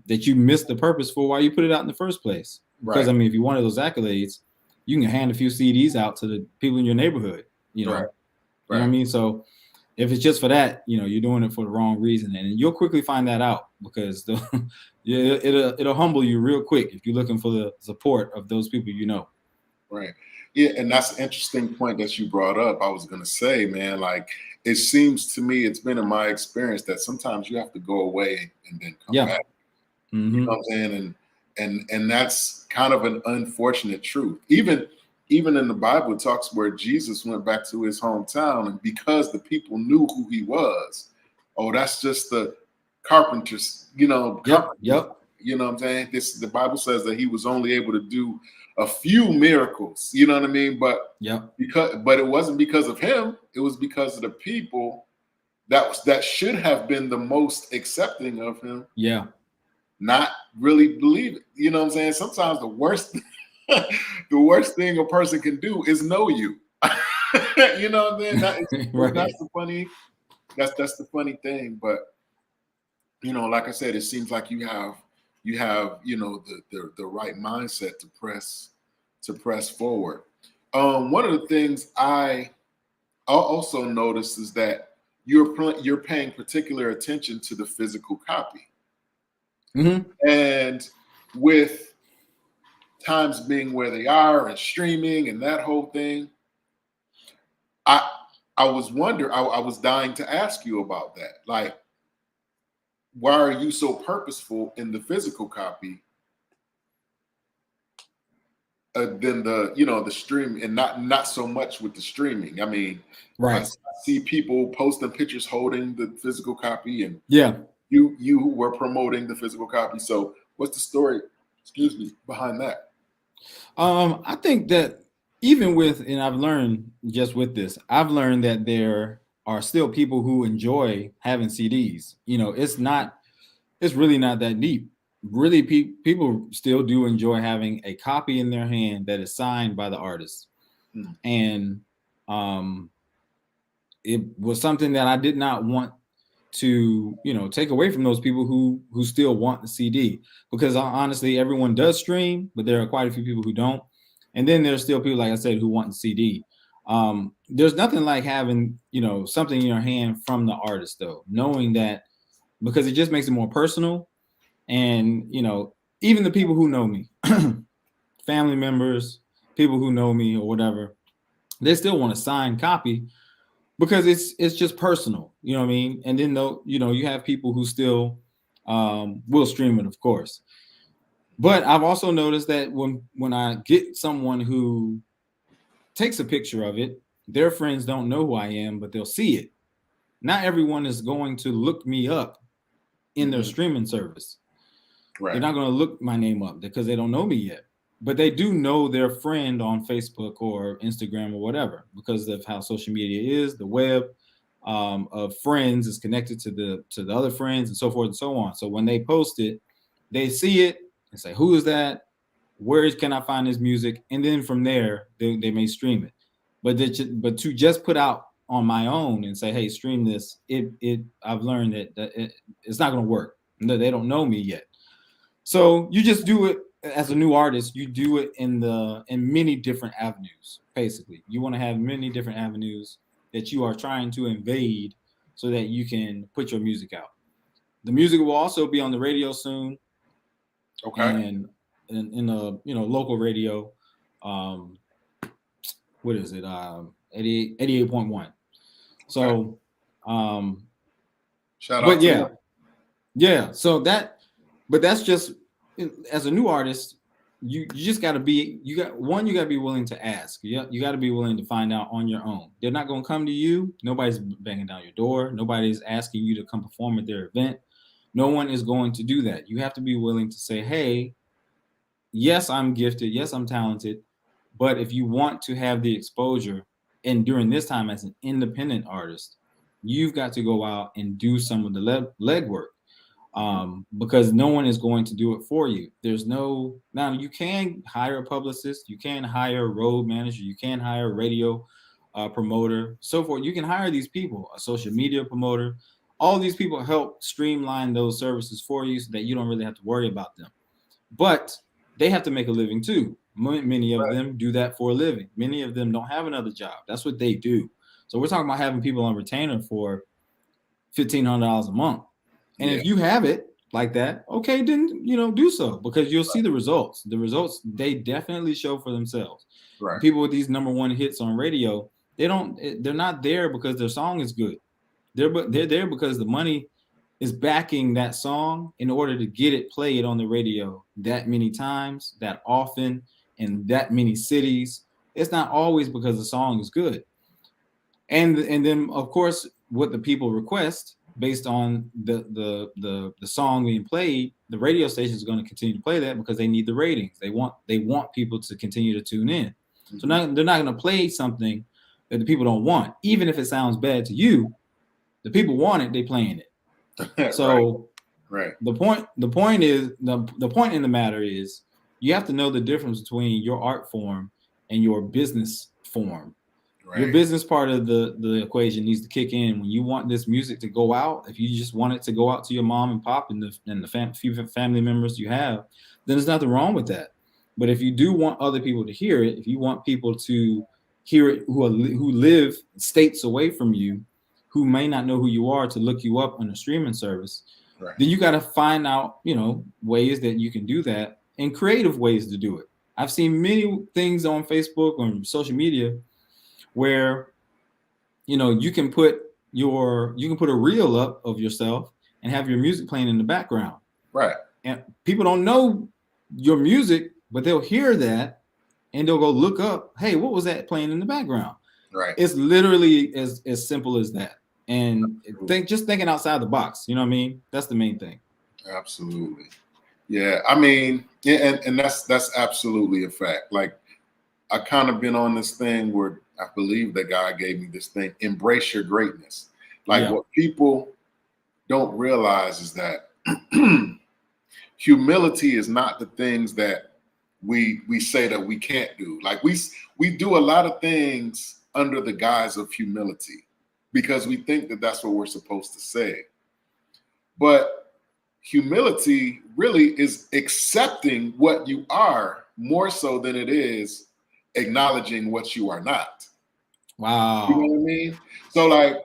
Speaker 2: that you missed the purpose for why you put it out in the first place. Because, right. I mean, if you wanted those accolades, you can hand a few CDs out to the people in your neighborhood, Right. You know what I mean? So if it's just for that, you're doing it for the wrong reason, and you'll quickly find that out, because it'll humble you real quick if you're looking for the support of those people.
Speaker 1: Right. Yeah, and that's an interesting point that you brought up. I was gonna say, man, like, it seems to me, it's been in my experience that sometimes you have to go away and then come back.
Speaker 2: Mm-hmm.
Speaker 1: You know what I'm saying? And that's kind of an unfortunate truth. Even in the Bible, it talks where Jesus went back to his hometown, and because the people knew who he was, oh, that's just the carpenter's,
Speaker 2: Yep.
Speaker 1: You know what I'm saying? The Bible says that he was only able to do a few miracles, you know what I mean? But it wasn't because of him, it was because of the people that should have been the most accepting of him.
Speaker 2: Yeah.
Speaker 1: Not really believe it. You know what I'm saying? Sometimes the worst thing a person can do is know you. You know what I'm saying?
Speaker 2: Right.
Speaker 1: That's the funny thing. But like I said, it seems like you have the right mindset to press forward. One of the things I also noticed is that you're paying particular attention to the physical copy.
Speaker 2: Mm-hmm.
Speaker 1: And with times being where they are, and streaming and that whole thing, I was dying to ask you about that. Like, why are you so purposeful in the physical copy than the stream, and not so much with the streaming? I mean,
Speaker 2: right.
Speaker 1: I see people posting pictures holding the physical copy, and
Speaker 2: yeah,
Speaker 1: you were promoting the physical copy. So what's the story, behind that?
Speaker 2: I think that even and I've learned just with this, I've learned that there are still people who enjoy having CDs. It's really not that deep. Really, people still do enjoy having a copy in their hand that is signed by the artist. And it was something that I did not want to take away from those people who still want the CD, because honestly, everyone does stream, but there are quite a few people who don't. And then there's still people, like I said, who want the CD. There's nothing like having something in your hand from the artist, though, knowing that, because it just makes it more personal. And even the people who know me, family members, people who know me or whatever, they still want a signed copy, because it's just personal, you know what I mean? And then though, you have people who still will stream it, of course. But I've also noticed that when I get someone who takes a picture of it, their friends don't know who I am, but they'll see it. Not everyone is going to look me up in their streaming service.
Speaker 1: Right.
Speaker 2: They're not going to look my name up because they don't know me yet. But they do know their friend on Facebook or Instagram or whatever, because of how social media is. The web of friends is connected to the other friends, and so forth and so on. So when they post it, they see it and say, "Who is that? Where can I find his music?" And then from there, they may stream it. But to just put out on my own and say, hey, stream this, I've learned that it's not going to work. No, they don't know me yet. So you just do it as a new artist. You do it in many different avenues. Basically, you want to have many different avenues that you are trying to invade so that you can put your music out. The music will also be on the radio soon.
Speaker 1: Okay.
Speaker 2: And in a local radio, what is it? 88.1. So
Speaker 1: shout out
Speaker 2: but
Speaker 1: to
Speaker 2: yeah.
Speaker 1: you.
Speaker 2: Yeah. So but that's just, as a new artist, you just got to be, you got to be willing to ask. You got to be willing to find out on your own. They're not going to come to you. Nobody's banging down your door. Nobody's asking you to come perform at their event. No one is going to do that. You have to be willing to say, hey, yes, I'm gifted. Yes, I'm talented. But if you want to have the exposure, and during this time as an independent artist, you've got to go out and do some of the legwork. Because no one is going to do it for you. Now you can hire a publicist, you can hire a road manager, you can hire a radio promoter, so forth. You can hire these people, a social media promoter. All these people help streamline those services for you so that you don't really have to worry about them. But they have to make a living too. Many of them do that for a living. Many of them don't have another job. That's what they do. So we're talking about having people on retainer for $1,500 a month. And if you have it like that, okay, then do so, because you'll see the results. The results, they definitely show for themselves.
Speaker 1: Right.
Speaker 2: People with these #1 hits on radio, they're not there because their song is good. They're there because the money is backing that song in order to get it played on the radio that many times, that often, in that many cities. It's not always because the song is good. And then of course what the people request, based on the song being played, the radio station is going to continue to play that because they need the ratings. They want people to continue to tune in. Mm-hmm. So now they're not going to play something that the people don't want, even if it sounds bad to you. The people want it, they playing it. So
Speaker 1: right.
Speaker 2: The point is the point in the matter is you have to know the difference between your art form and your business form. Right. Your business part of the equation needs to kick in when you want this music to go out. If you just want it to go out to your mom and pop and the few family members you have, then there's nothing wrong with that. But if you do want other people to hear it, if you want people to hear it who live states away from you, who may not know who you are, to look you up on a streaming service, right, then you got to find out, ways that you can do that, and creative ways to do it. I've seen many things on Facebook, on social media, where you can put a reel up of yourself and have your music playing in the background.
Speaker 1: Right.
Speaker 2: And people don't know your music, but they'll hear that and they'll go look up, hey, what was that playing in the background?
Speaker 1: Right.
Speaker 2: It's literally as simple as that. And just thinking outside the box, you know what I mean? That's the main thing.
Speaker 1: Absolutely. Yeah. I mean, and that's absolutely a fact. Like, I kind of been on this thing where I believe that God gave me this thing, embrace your greatness. Like, what people don't realize is that humility is not the things that we say that we can't do. Like, we do a lot of things under the guise of humility because we think that that's what we're supposed to say. But humility really is accepting what you are more so than it is acknowledging what you are not.
Speaker 2: Wow.
Speaker 1: You know what I mean? So like,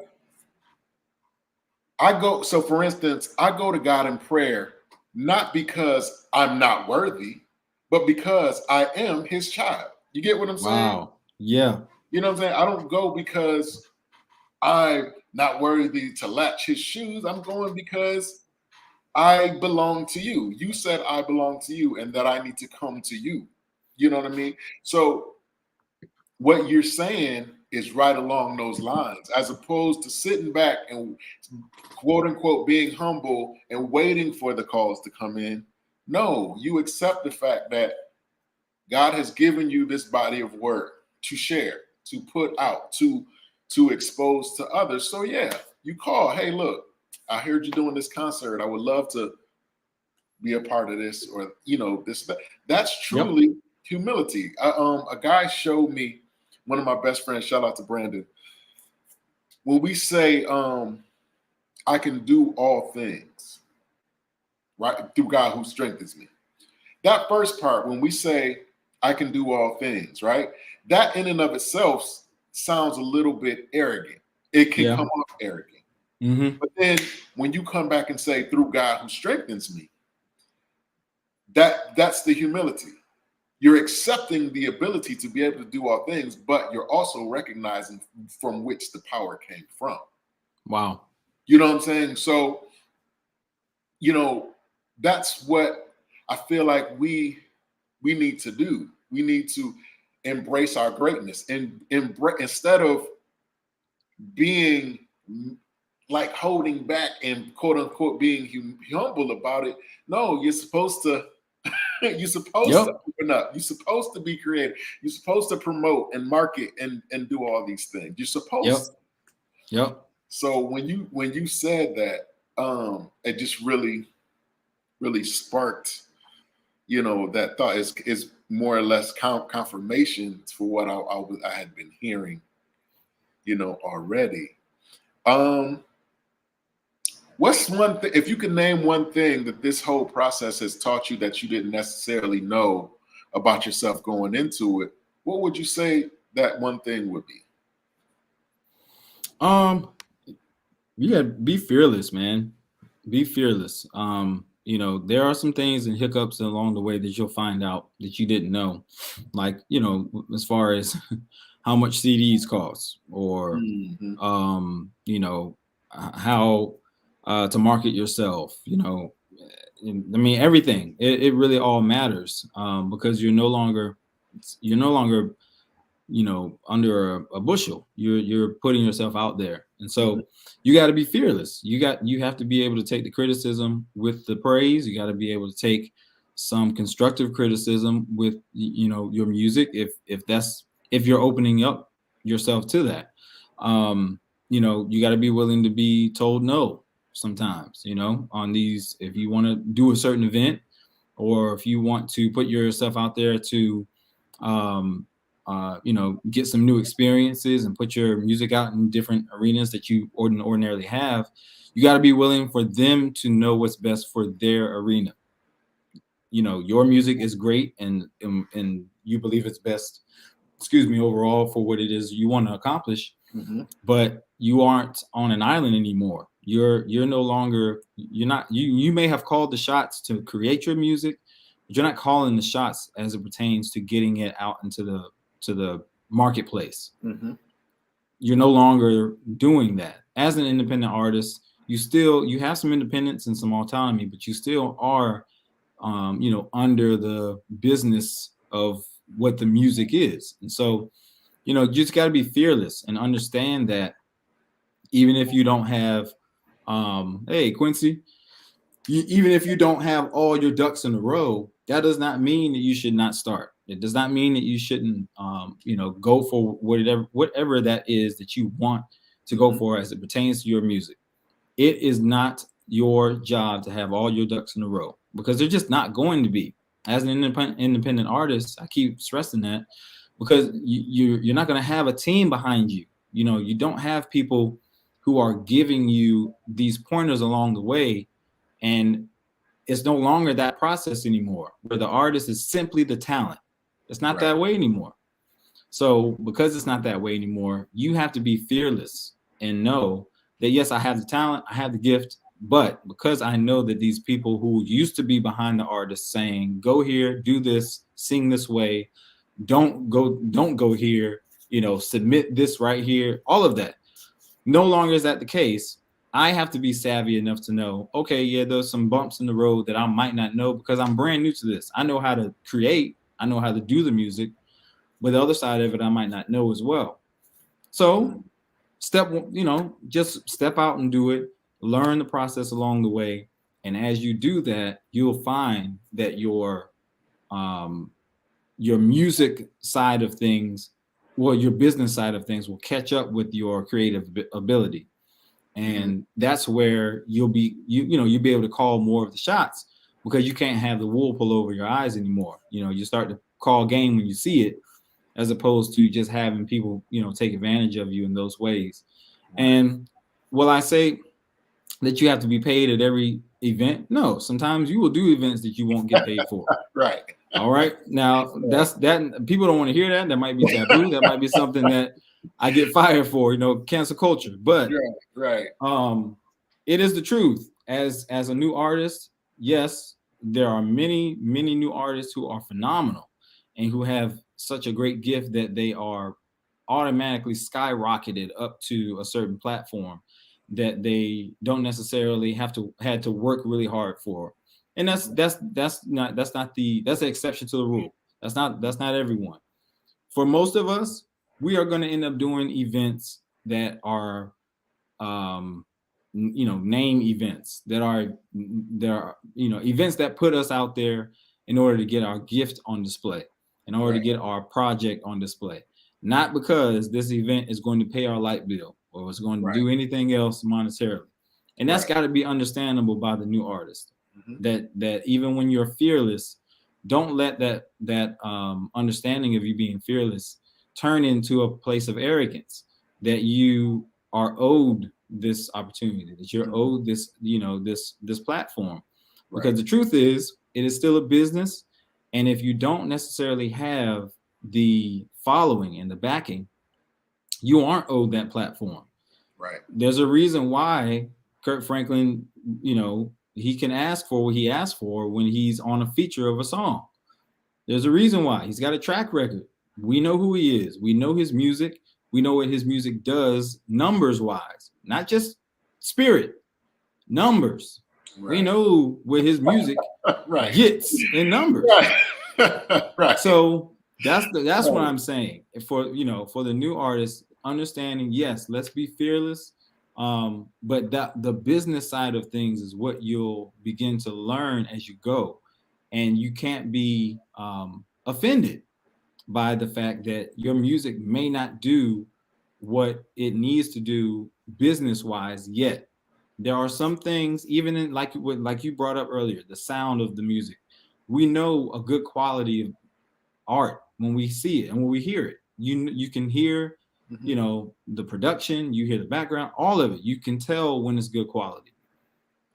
Speaker 1: for instance, I go to God in prayer, not because I'm not worthy, but because I am his child. You get what I'm saying?
Speaker 2: Wow. Yeah.
Speaker 1: You know what I'm saying? I don't go because I'm not worthy to latch his shoes. I'm going because I belong to you. You said I belong to you and that I need to come to you. You know what I mean? So what you're saying is right along those lines, as opposed to sitting back and quote unquote being humble and waiting for the calls to come in. No, you accept the fact that God has given you this body of work to share, to put out, to expose to others. So yeah, you call, hey, look, I heard you doing this concert. I would love to be a part of this, or this. That's truly humility. A guy showed me, one of my best friends, shout out to Brandon. when we say I can do all things, right, through God who strengthens me. That first part, when we say I can do all things, right, that in and of itself sounds a little bit arrogant. It can come off arrogant.
Speaker 2: Mm-hmm.
Speaker 1: But then when you come back and say through God who strengthens me, that's the humility. You're accepting the ability to be able to do all things, but you're also recognizing from which the power came from.
Speaker 2: Wow.
Speaker 1: You know what I'm saying? So, that's what I feel like we need to do. We need to embrace our greatness and instead of being like holding back and quote unquote being humble about it. No, you're supposed to you're supposed to open up. You're supposed to be creative. You're supposed to promote and market and do all these things. You're supposed to.
Speaker 2: Yep.
Speaker 1: So when you said that, it just really sparked, that thought is more or less confirmation for what I had been hearing, already. What's one thing, if you could name one thing that this whole process has taught you that you didn't necessarily know about yourself going into it, what would you say that one thing would be?
Speaker 2: You gotta be fearless, man. Be fearless. There are some things and hiccups along the way that you'll find out that you didn't know. Like, as far as how much CDs cost or how to market yourself, everything. It really all matters because you're no longer under a bushel. You're putting yourself out there, and so you got to be fearless. You have to be able to take the criticism with the praise. You got to be able to take some constructive criticism with your music if you're opening up yourself to that. You got to be willing to be told no sometimes, on these, if you want to do a certain event or if you want to put yourself out there to get some new experiences and put your music out in different arenas that you ordinarily have, you got to be willing for them to know what's best for their arena. Your music is great and you believe it's best, overall for what it is you want to accomplish, but you aren't on an island anymore. You're no longer, you may have called the shots to create your music, but you're not calling the shots as it pertains to getting it out into the marketplace. You're no longer doing that. As an independent artist, you have some independence and some autonomy, but you still are under the business of what the music is. And so you just got to be fearless and understand that even if you don't have hey Quincy, even if you don't have all your ducks in a row, that does not mean that you should not start. It does not mean that you shouldn't, go for whatever that is that you want to go for as it pertains to your music. It is not your job to have all your ducks in a row because they're just not going to be. As an independent artist, I keep stressing that because you're not going to have a team behind you. You don't have people who are giving you these pointers along the way, and it's no longer that process anymore where the artist is simply the talent. It's not that way anymore. So because it's not that way anymore, you have to be fearless and know that, yes, I have the talent, I have the gift, but because I know that these people who used to be behind the artist saying, go here, do this, sing this way, don't go here, submit this right here, all of that. No longer is that the case. I have to be savvy enough to know, okay, yeah, there's some bumps in the road that I might not know because I'm brand new to this. I know how to create, I know how to do the music, but the other side of it, I might not know as well. So just step out and do it, learn the process along the way. And as you do that, you'll find that your music side of things, or your business side of things will catch up with your creative ability. And that's where you'll be able to call more of the shots because you can't have the wool pull over your eyes anymore. You start to call game when you see it, as opposed to just having people, take advantage of you in those ways. And will I say that you have to be paid at every event? No. Sometimes you will do events that you won't get paid for.
Speaker 1: Right.
Speaker 2: All right. Now that's that. People don't want to hear that. That might be taboo. That might be something that I get fired for. Cancel culture. But
Speaker 1: right.
Speaker 2: It is the truth. As a new artist, yes, there are many new artists who are phenomenal and who have such a great gift that they are automatically skyrocketed up to a certain platform that they don't necessarily had to work really hard for. And that's the exception to the rule. That's not everyone. For most of us, we are going to end up doing events that are name events that are events that put us out there in order to get our gift on display, in order to get our project on display, not because this event is going to pay our light bill or it's going to do anything else monetarily. And that's got to be understandable by the new artist. That even when you're fearless, don't let that understanding of you being fearless turn into a place of arrogance, that you are owed this opportunity, that you're owed this this platform, because the truth is, it is still a business. And if you don't necessarily have the following and the backing, you aren't owed that platform. There's a reason why Kirk Franklin, he can ask for what he asked for when he's on a feature of a song. There's a reason why. He's got a track record. We know who he is. We know his music. We know what his music does numbers wise, not just spirit, numbers. We know what his music gets in numbers. So that's what I'm saying. For the new artists, understanding, yes, let's be fearless. But the business side of things is what you'll begin to learn as you go. And you can't be offended by the fact that your music may not do what it needs to do business wise yet. There are some things, even in like you brought up earlier, the sound of the music. We know a good quality of art when we see it and when we hear it. You can hear, the production, you hear the background, all of it. You can tell when it's good quality.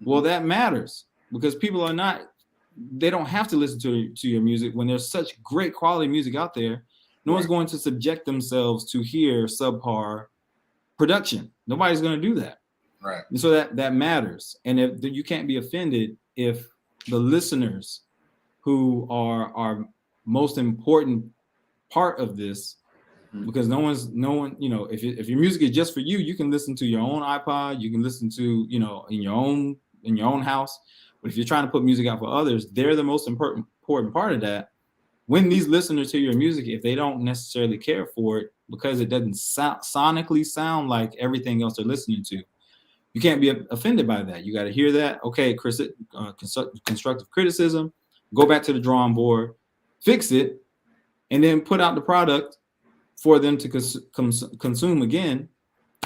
Speaker 2: Well, that matters because people they don't have to listen to your music when there's such great quality music out there. No one's going to subject themselves to hear subpar production. Nobody's going to do that. And so that matters. And if you can't be offended if the listeners, who are our most important part of this, because no one, if your music is just for you, you can listen to your own iPod, you can listen to, in your own house. But if you're trying to put music out for others, they're the most important part of that. When these listeners hear your music, if they don't necessarily care for it because it doesn't sonically sound like everything else they're listening to, you can't be offended by that. You got to hear that. Okay, constructive criticism, go back to the drawing board, fix it, and then put out the product for them to consume again,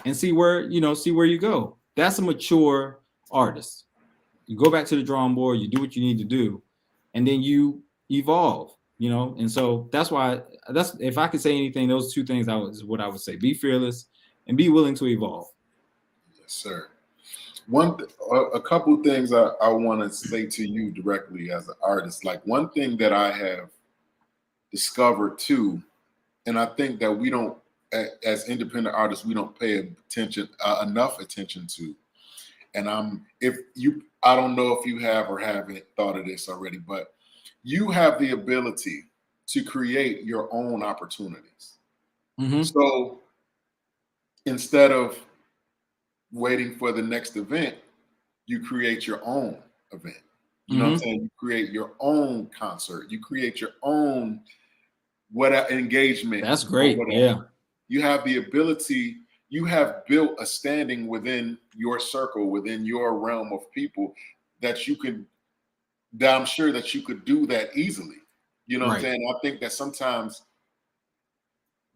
Speaker 2: and see where you go. That's a mature artist. You go back to the drawing board, you do what you need to do, and then you evolve, And so that's if I could say anything, those two things is what I would say: be fearless and be willing to evolve.
Speaker 1: Yes, sir. A couple of things I want to say to you directly as an artist. Like, one thing that I have discovered too, and I think that we don't, as independent artists, we don't pay enough attention to. And I don't know if you have or haven't thought of this already, but you have the ability to create your own opportunities. So instead of waiting for the next event, you create your own event. You know what I'm saying? You create your own concert. You create your own engagement.
Speaker 2: That's great. Yeah.
Speaker 1: You have the ability. You have built a standing within your circle, within your realm of people that I'm sure that you could do that easily. You know what I'm saying? I think that sometimes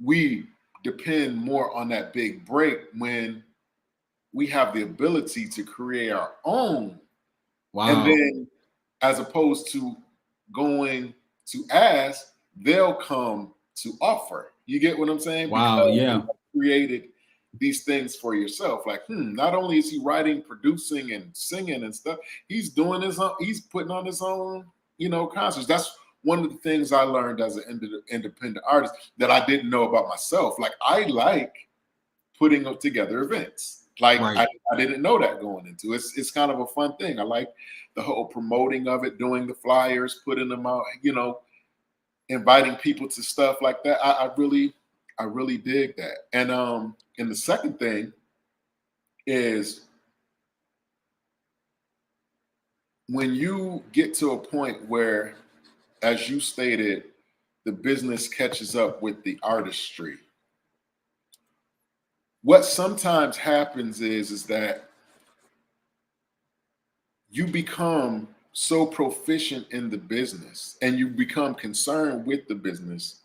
Speaker 1: we depend more on that big break when we have the ability to create our own.
Speaker 2: Wow.
Speaker 1: And then, as opposed to going to ask, they'll come to offer. You get what I'm saying?
Speaker 2: Wow.
Speaker 1: Because
Speaker 2: yeah.
Speaker 1: created these things for yourself. Like, not only is he writing, producing, and singing and stuff, he's doing his own, he's putting on his own, concerts. That's one of the things I learned as an independent artist that I didn't know about myself. Like, I like putting together events. Like,
Speaker 2: Right.
Speaker 1: I didn't know that going into it. It's kind of a fun thing. I like the whole promoting of it, doing the flyers, putting them out, inviting people to stuff like that. I really dig that. And the second thing is when you get to a point where, as you stated, the business catches up with the artistry. What sometimes happens is that you become so proficient in the business and you become concerned with the business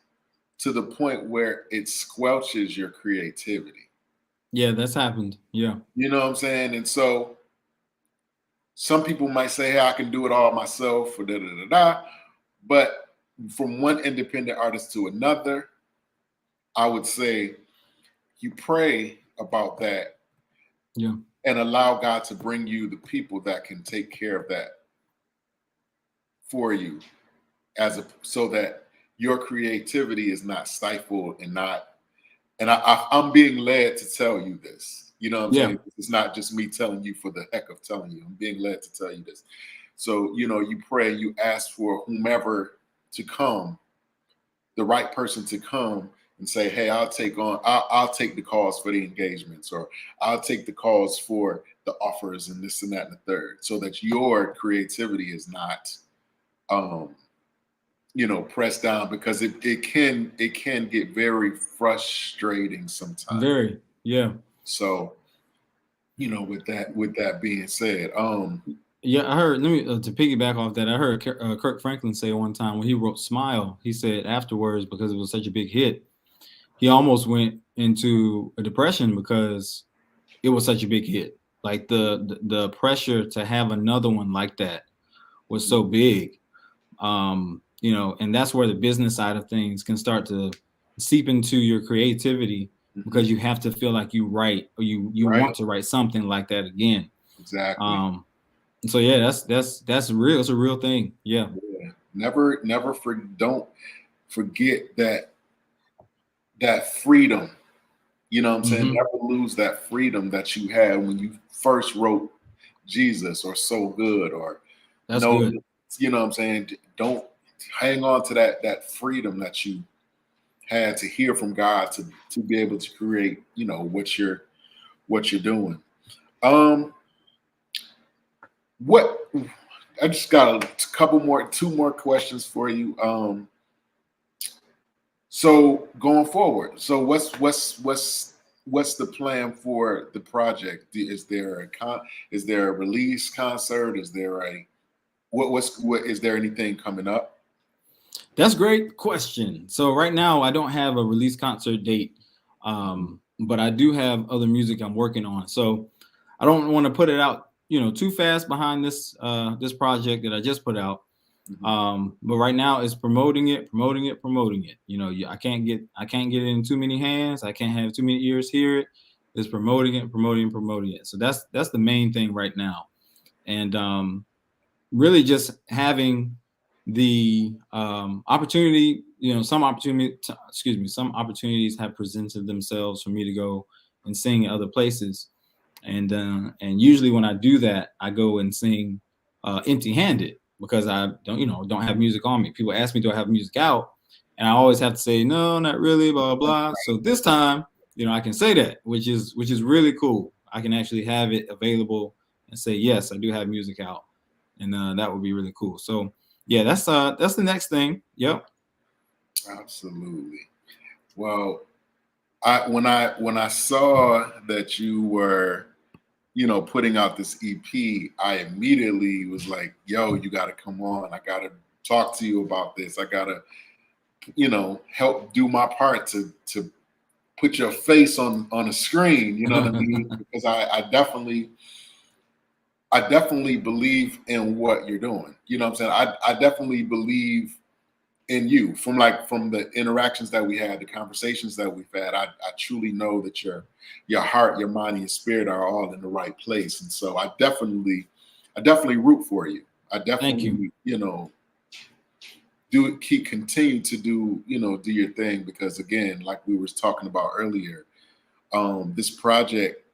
Speaker 1: to the point where it squelches your creativity.
Speaker 2: Yeah, that's happened. Yeah.
Speaker 1: You know what I'm saying? And so some people might say, hey, I can do it all myself, or da da da da. But from one independent artist to another, I would say you pray about that.
Speaker 2: Yeah.
Speaker 1: And allow God to bring you the people that can take care of that for you, so that your creativity is not stifled and not. And I'm being led to tell you this. You know what I'm saying? It's not just me telling you for the heck of telling you. I'm being led to tell you this. So, you pray, you ask for whomever to come, the right person to come and say, hey, I'll take the calls for the engagements, or I'll take the calls for the offers and this and that and the third, so that your creativity is not, pressed down, because it can get very frustrating sometimes.
Speaker 2: Very, yeah.
Speaker 1: So, with that being said,
Speaker 2: yeah, I heard. Let me to piggyback off that. I heard Kirk Franklin say one time when he wrote "Smile," he said afterwards, because it was such a big hit, he almost went into a depression because it was such a big hit. Like the pressure to have another one like that was so big. And that's where the business side of things can start to seep into your creativity, because you have to feel like you write, or you
Speaker 1: right.
Speaker 2: want to write something like that again.
Speaker 1: Exactly.
Speaker 2: So yeah, that's real. It's a real thing. Yeah.
Speaker 1: Don't forget that freedom. You know what I'm saying? Never lose that freedom that you had when you first wrote Jesus or So Good, or
Speaker 2: that's good.
Speaker 1: You know what I'm saying? Don't hang on to that freedom that you had to hear from God to be able to create, what you're doing. What I just got two more questions for you. So going forward, so what's the plan for the project? Is there a release concert? Is there is there anything coming up?
Speaker 2: That's a great question. So right now I don't have a release concert date, but I do have other music I'm working on. So I don't want to put it out, too fast behind this project that I just put out. But right now it's promoting it. I can't get it in too many hands. I can't have too many ears hear it. It's promoting it. So that's the main thing right now. And really just having the opportunity, some opportunities have presented themselves for me to go and sing in other places. And usually when I do that, I go and sing empty-handed, because I don't have music on me. People ask me, do I have music out? And I always have to say, no, not really, blah, blah. So this time, I can say that, which is really cool. I can actually have it available and say, yes, I do have music out. And that would be really cool. So yeah, that's the next thing. Yep.
Speaker 1: Absolutely. Well, when I saw that you were, putting out this EP, I immediately was like, yo, you got to come on. I got to talk to you about this. I got to, help do my part to put your face on a screen. You know what I mean? Because I definitely believe in what you're doing. You know what I'm saying? I definitely believe in you from the interactions that we had, the conversations that we've had. I truly know that your heart, your mind, and your spirit are all in the right place. And so I definitely root for you. I
Speaker 2: Thank you.
Speaker 1: definitely, continue to do your thing, because again, like we were talking about earlier, this project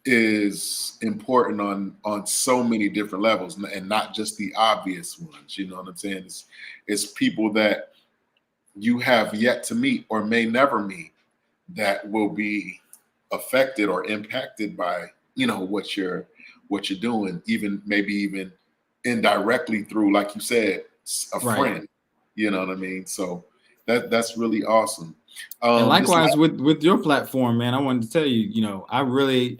Speaker 1: is important on so many different levels, and not just the obvious ones. You know what I'm saying? It's people that you have yet to meet or may never meet that will be affected or impacted by what you're doing, maybe even indirectly through, like you said, a friend. You know what I mean? So that's really awesome.
Speaker 2: And likewise with your platform, man, I wanted to tell you, I really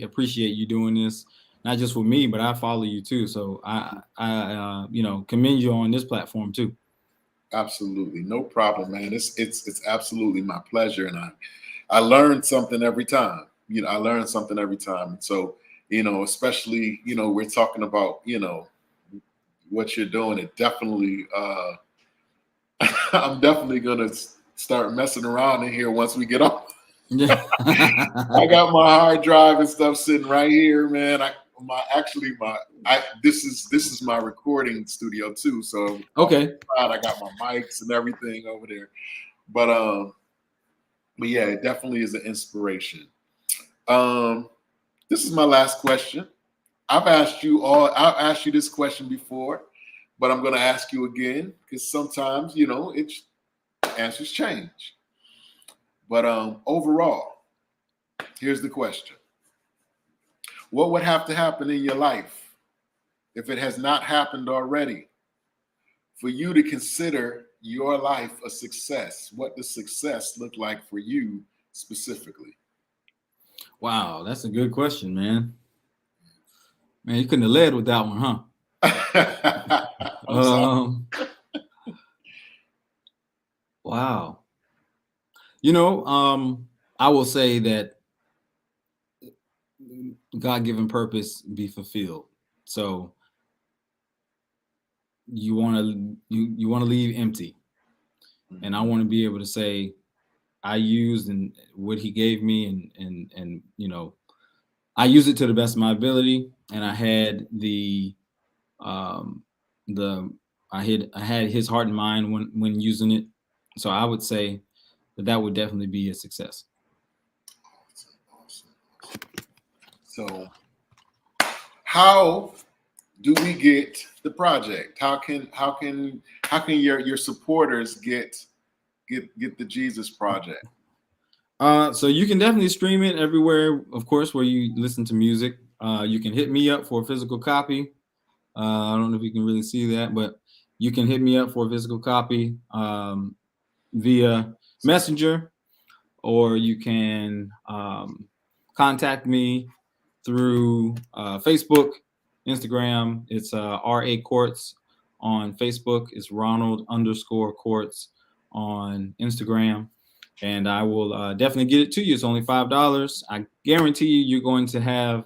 Speaker 2: appreciate you doing this, not just with me, but I follow you too. So I commend you on this platform too.
Speaker 1: Absolutely, no problem, man. It's absolutely my pleasure, and I learn something every time. I learn something every time. And so, especially, we're talking about, what you're doing. It definitely, I'm definitely gonna start messing around in here once we get off.
Speaker 2: Yeah.
Speaker 1: I got my hard drive and stuff sitting right here, man. This is my recording studio too. So
Speaker 2: okay,
Speaker 1: I got my mics and everything over there. But yeah, it definitely is an inspiration. This is my last question. I've asked you this question before, but I'm going to ask you again, because sometimes, answers change. But overall, here's the question. What would have to happen in your life, if it has not happened already, for you to consider your life a success? What does success look like for you specifically?
Speaker 2: Wow, that's a good question, man. Man, you couldn't have led with that one, huh? Wow. I will say that God-given purpose be fulfilled. So you want to leave empty, and I want to be able to say I used and what He gave me, and I used it to the best of my ability, and I had I had His heart and mind when using it. So I would say that would definitely be a success.
Speaker 1: Awesome. So how do we get the project? How can your supporters get the Jesus Project?
Speaker 2: So you can definitely stream it everywhere, of course, where you listen to music. You can hit me up for a physical copy. I don't know if you can really see that, but you can hit me up for a physical copy via Messenger, or you can contact me through Facebook, Instagram. It's RA Courts on Facebook. It's Ronald_Courts on Instagram. And I will definitely get it to you. It's only $5. I guarantee you're going to have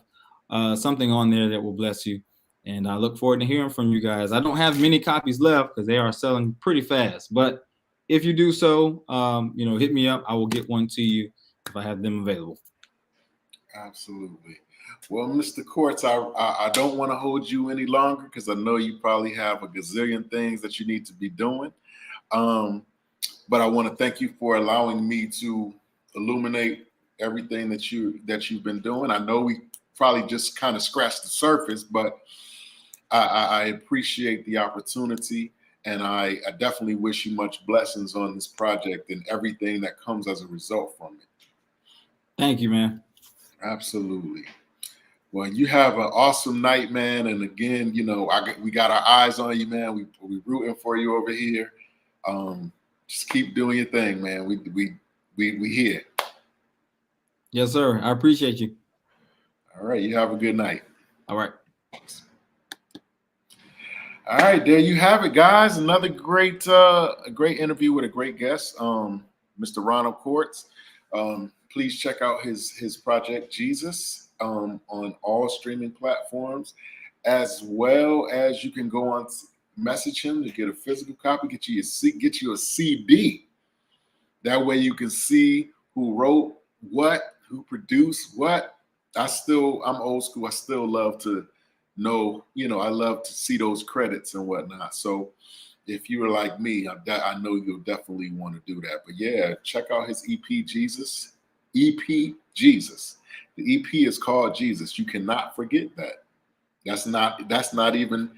Speaker 2: something on there that will bless you. And I look forward to hearing from you guys. I don't have many copies left because they are selling pretty fast. But if you do so, hit me up. I will get one to you if I have them available.
Speaker 1: Absolutely. Well, Mr. Courts, I don't want to hold you any longer, because I know you probably have a gazillion things that you need to be doing. But I want to thank you for allowing me to illuminate everything that you've been doing. I know we probably just kind of scratched the surface, but I appreciate the opportunity, and I definitely wish you much blessings on this project and everything that comes as a result from it.
Speaker 2: Thank you, man.
Speaker 1: Absolutely. Well, you have an awesome night, man. And again, we got our eyes on you, man. We rooting for you over here. Just keep doing your thing, man. We here.
Speaker 2: Yes, sir. I appreciate you.
Speaker 1: All right. You have a good night.
Speaker 2: All right.
Speaker 1: All right. There you have it, guys. Another great interview with a great guest, Mr. Ronald Courts. Please check out his project, Jesus, on all streaming platforms, as well as you can go on message him to get a physical copy. Get you a CD. That way you can see who wrote what, who produced what. I'm old school. I still love to know, I love to see those credits and whatnot. So if you were like me, I know you'll definitely want to do that. But yeah, check out his EP, Jesus. EP, Jesus. The EP is called Jesus. You cannot forget that. That's not even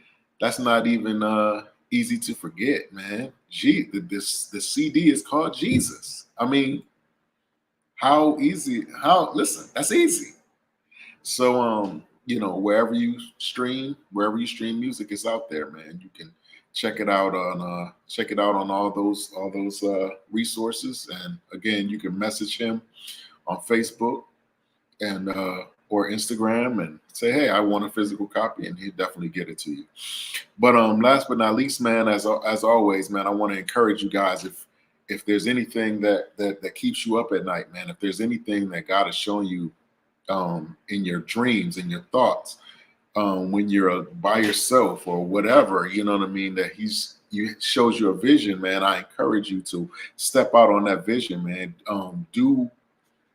Speaker 1: easy to forget, man. The CD is called Jesus. I mean, listen, that's easy. So wherever you stream music, is out there, man. You can check it out on all those resources. And again, you can message him on Facebook and or Instagram and say, hey, I want a physical copy, and he'll definitely get it to you. But last but not least, man, as always, man, I want to encourage you guys, if there's anything that keeps you up at night, man, if there's anything that God is showing you in your dreams and your thoughts, when you're by yourself or whatever, you know what I mean, that shows you a vision, man, I encourage you to step out on that vision, man. Do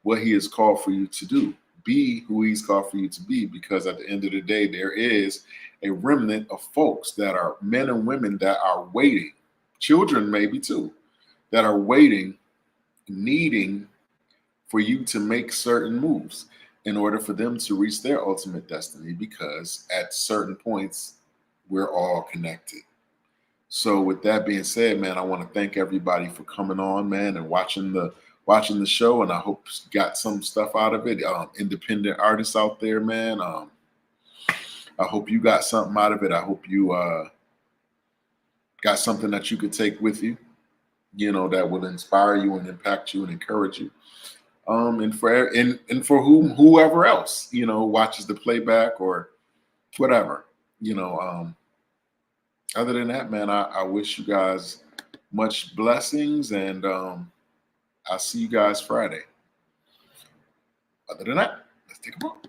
Speaker 1: what he has called for you to do. Be who he's called for you to be, because at the end of the day, there is a remnant of folks that are men and women that are waiting, children maybe too, that are waiting, needing for you to make certain moves in order for them to reach their ultimate destiny, because at certain points, we're all connected. So with that being said, man, I want to thank everybody for coming on, man, and watching the show, and I hope you got some stuff out of it. Independent artists out there, man. I hope you got something out of it. I hope you got something that you could take with you, that will inspire you and impact you and encourage you. And for whoever else, watches the playback or whatever, other than that, man, I wish you guys much blessings, and I'll see you guys Friday. Other than that, let's take a walk.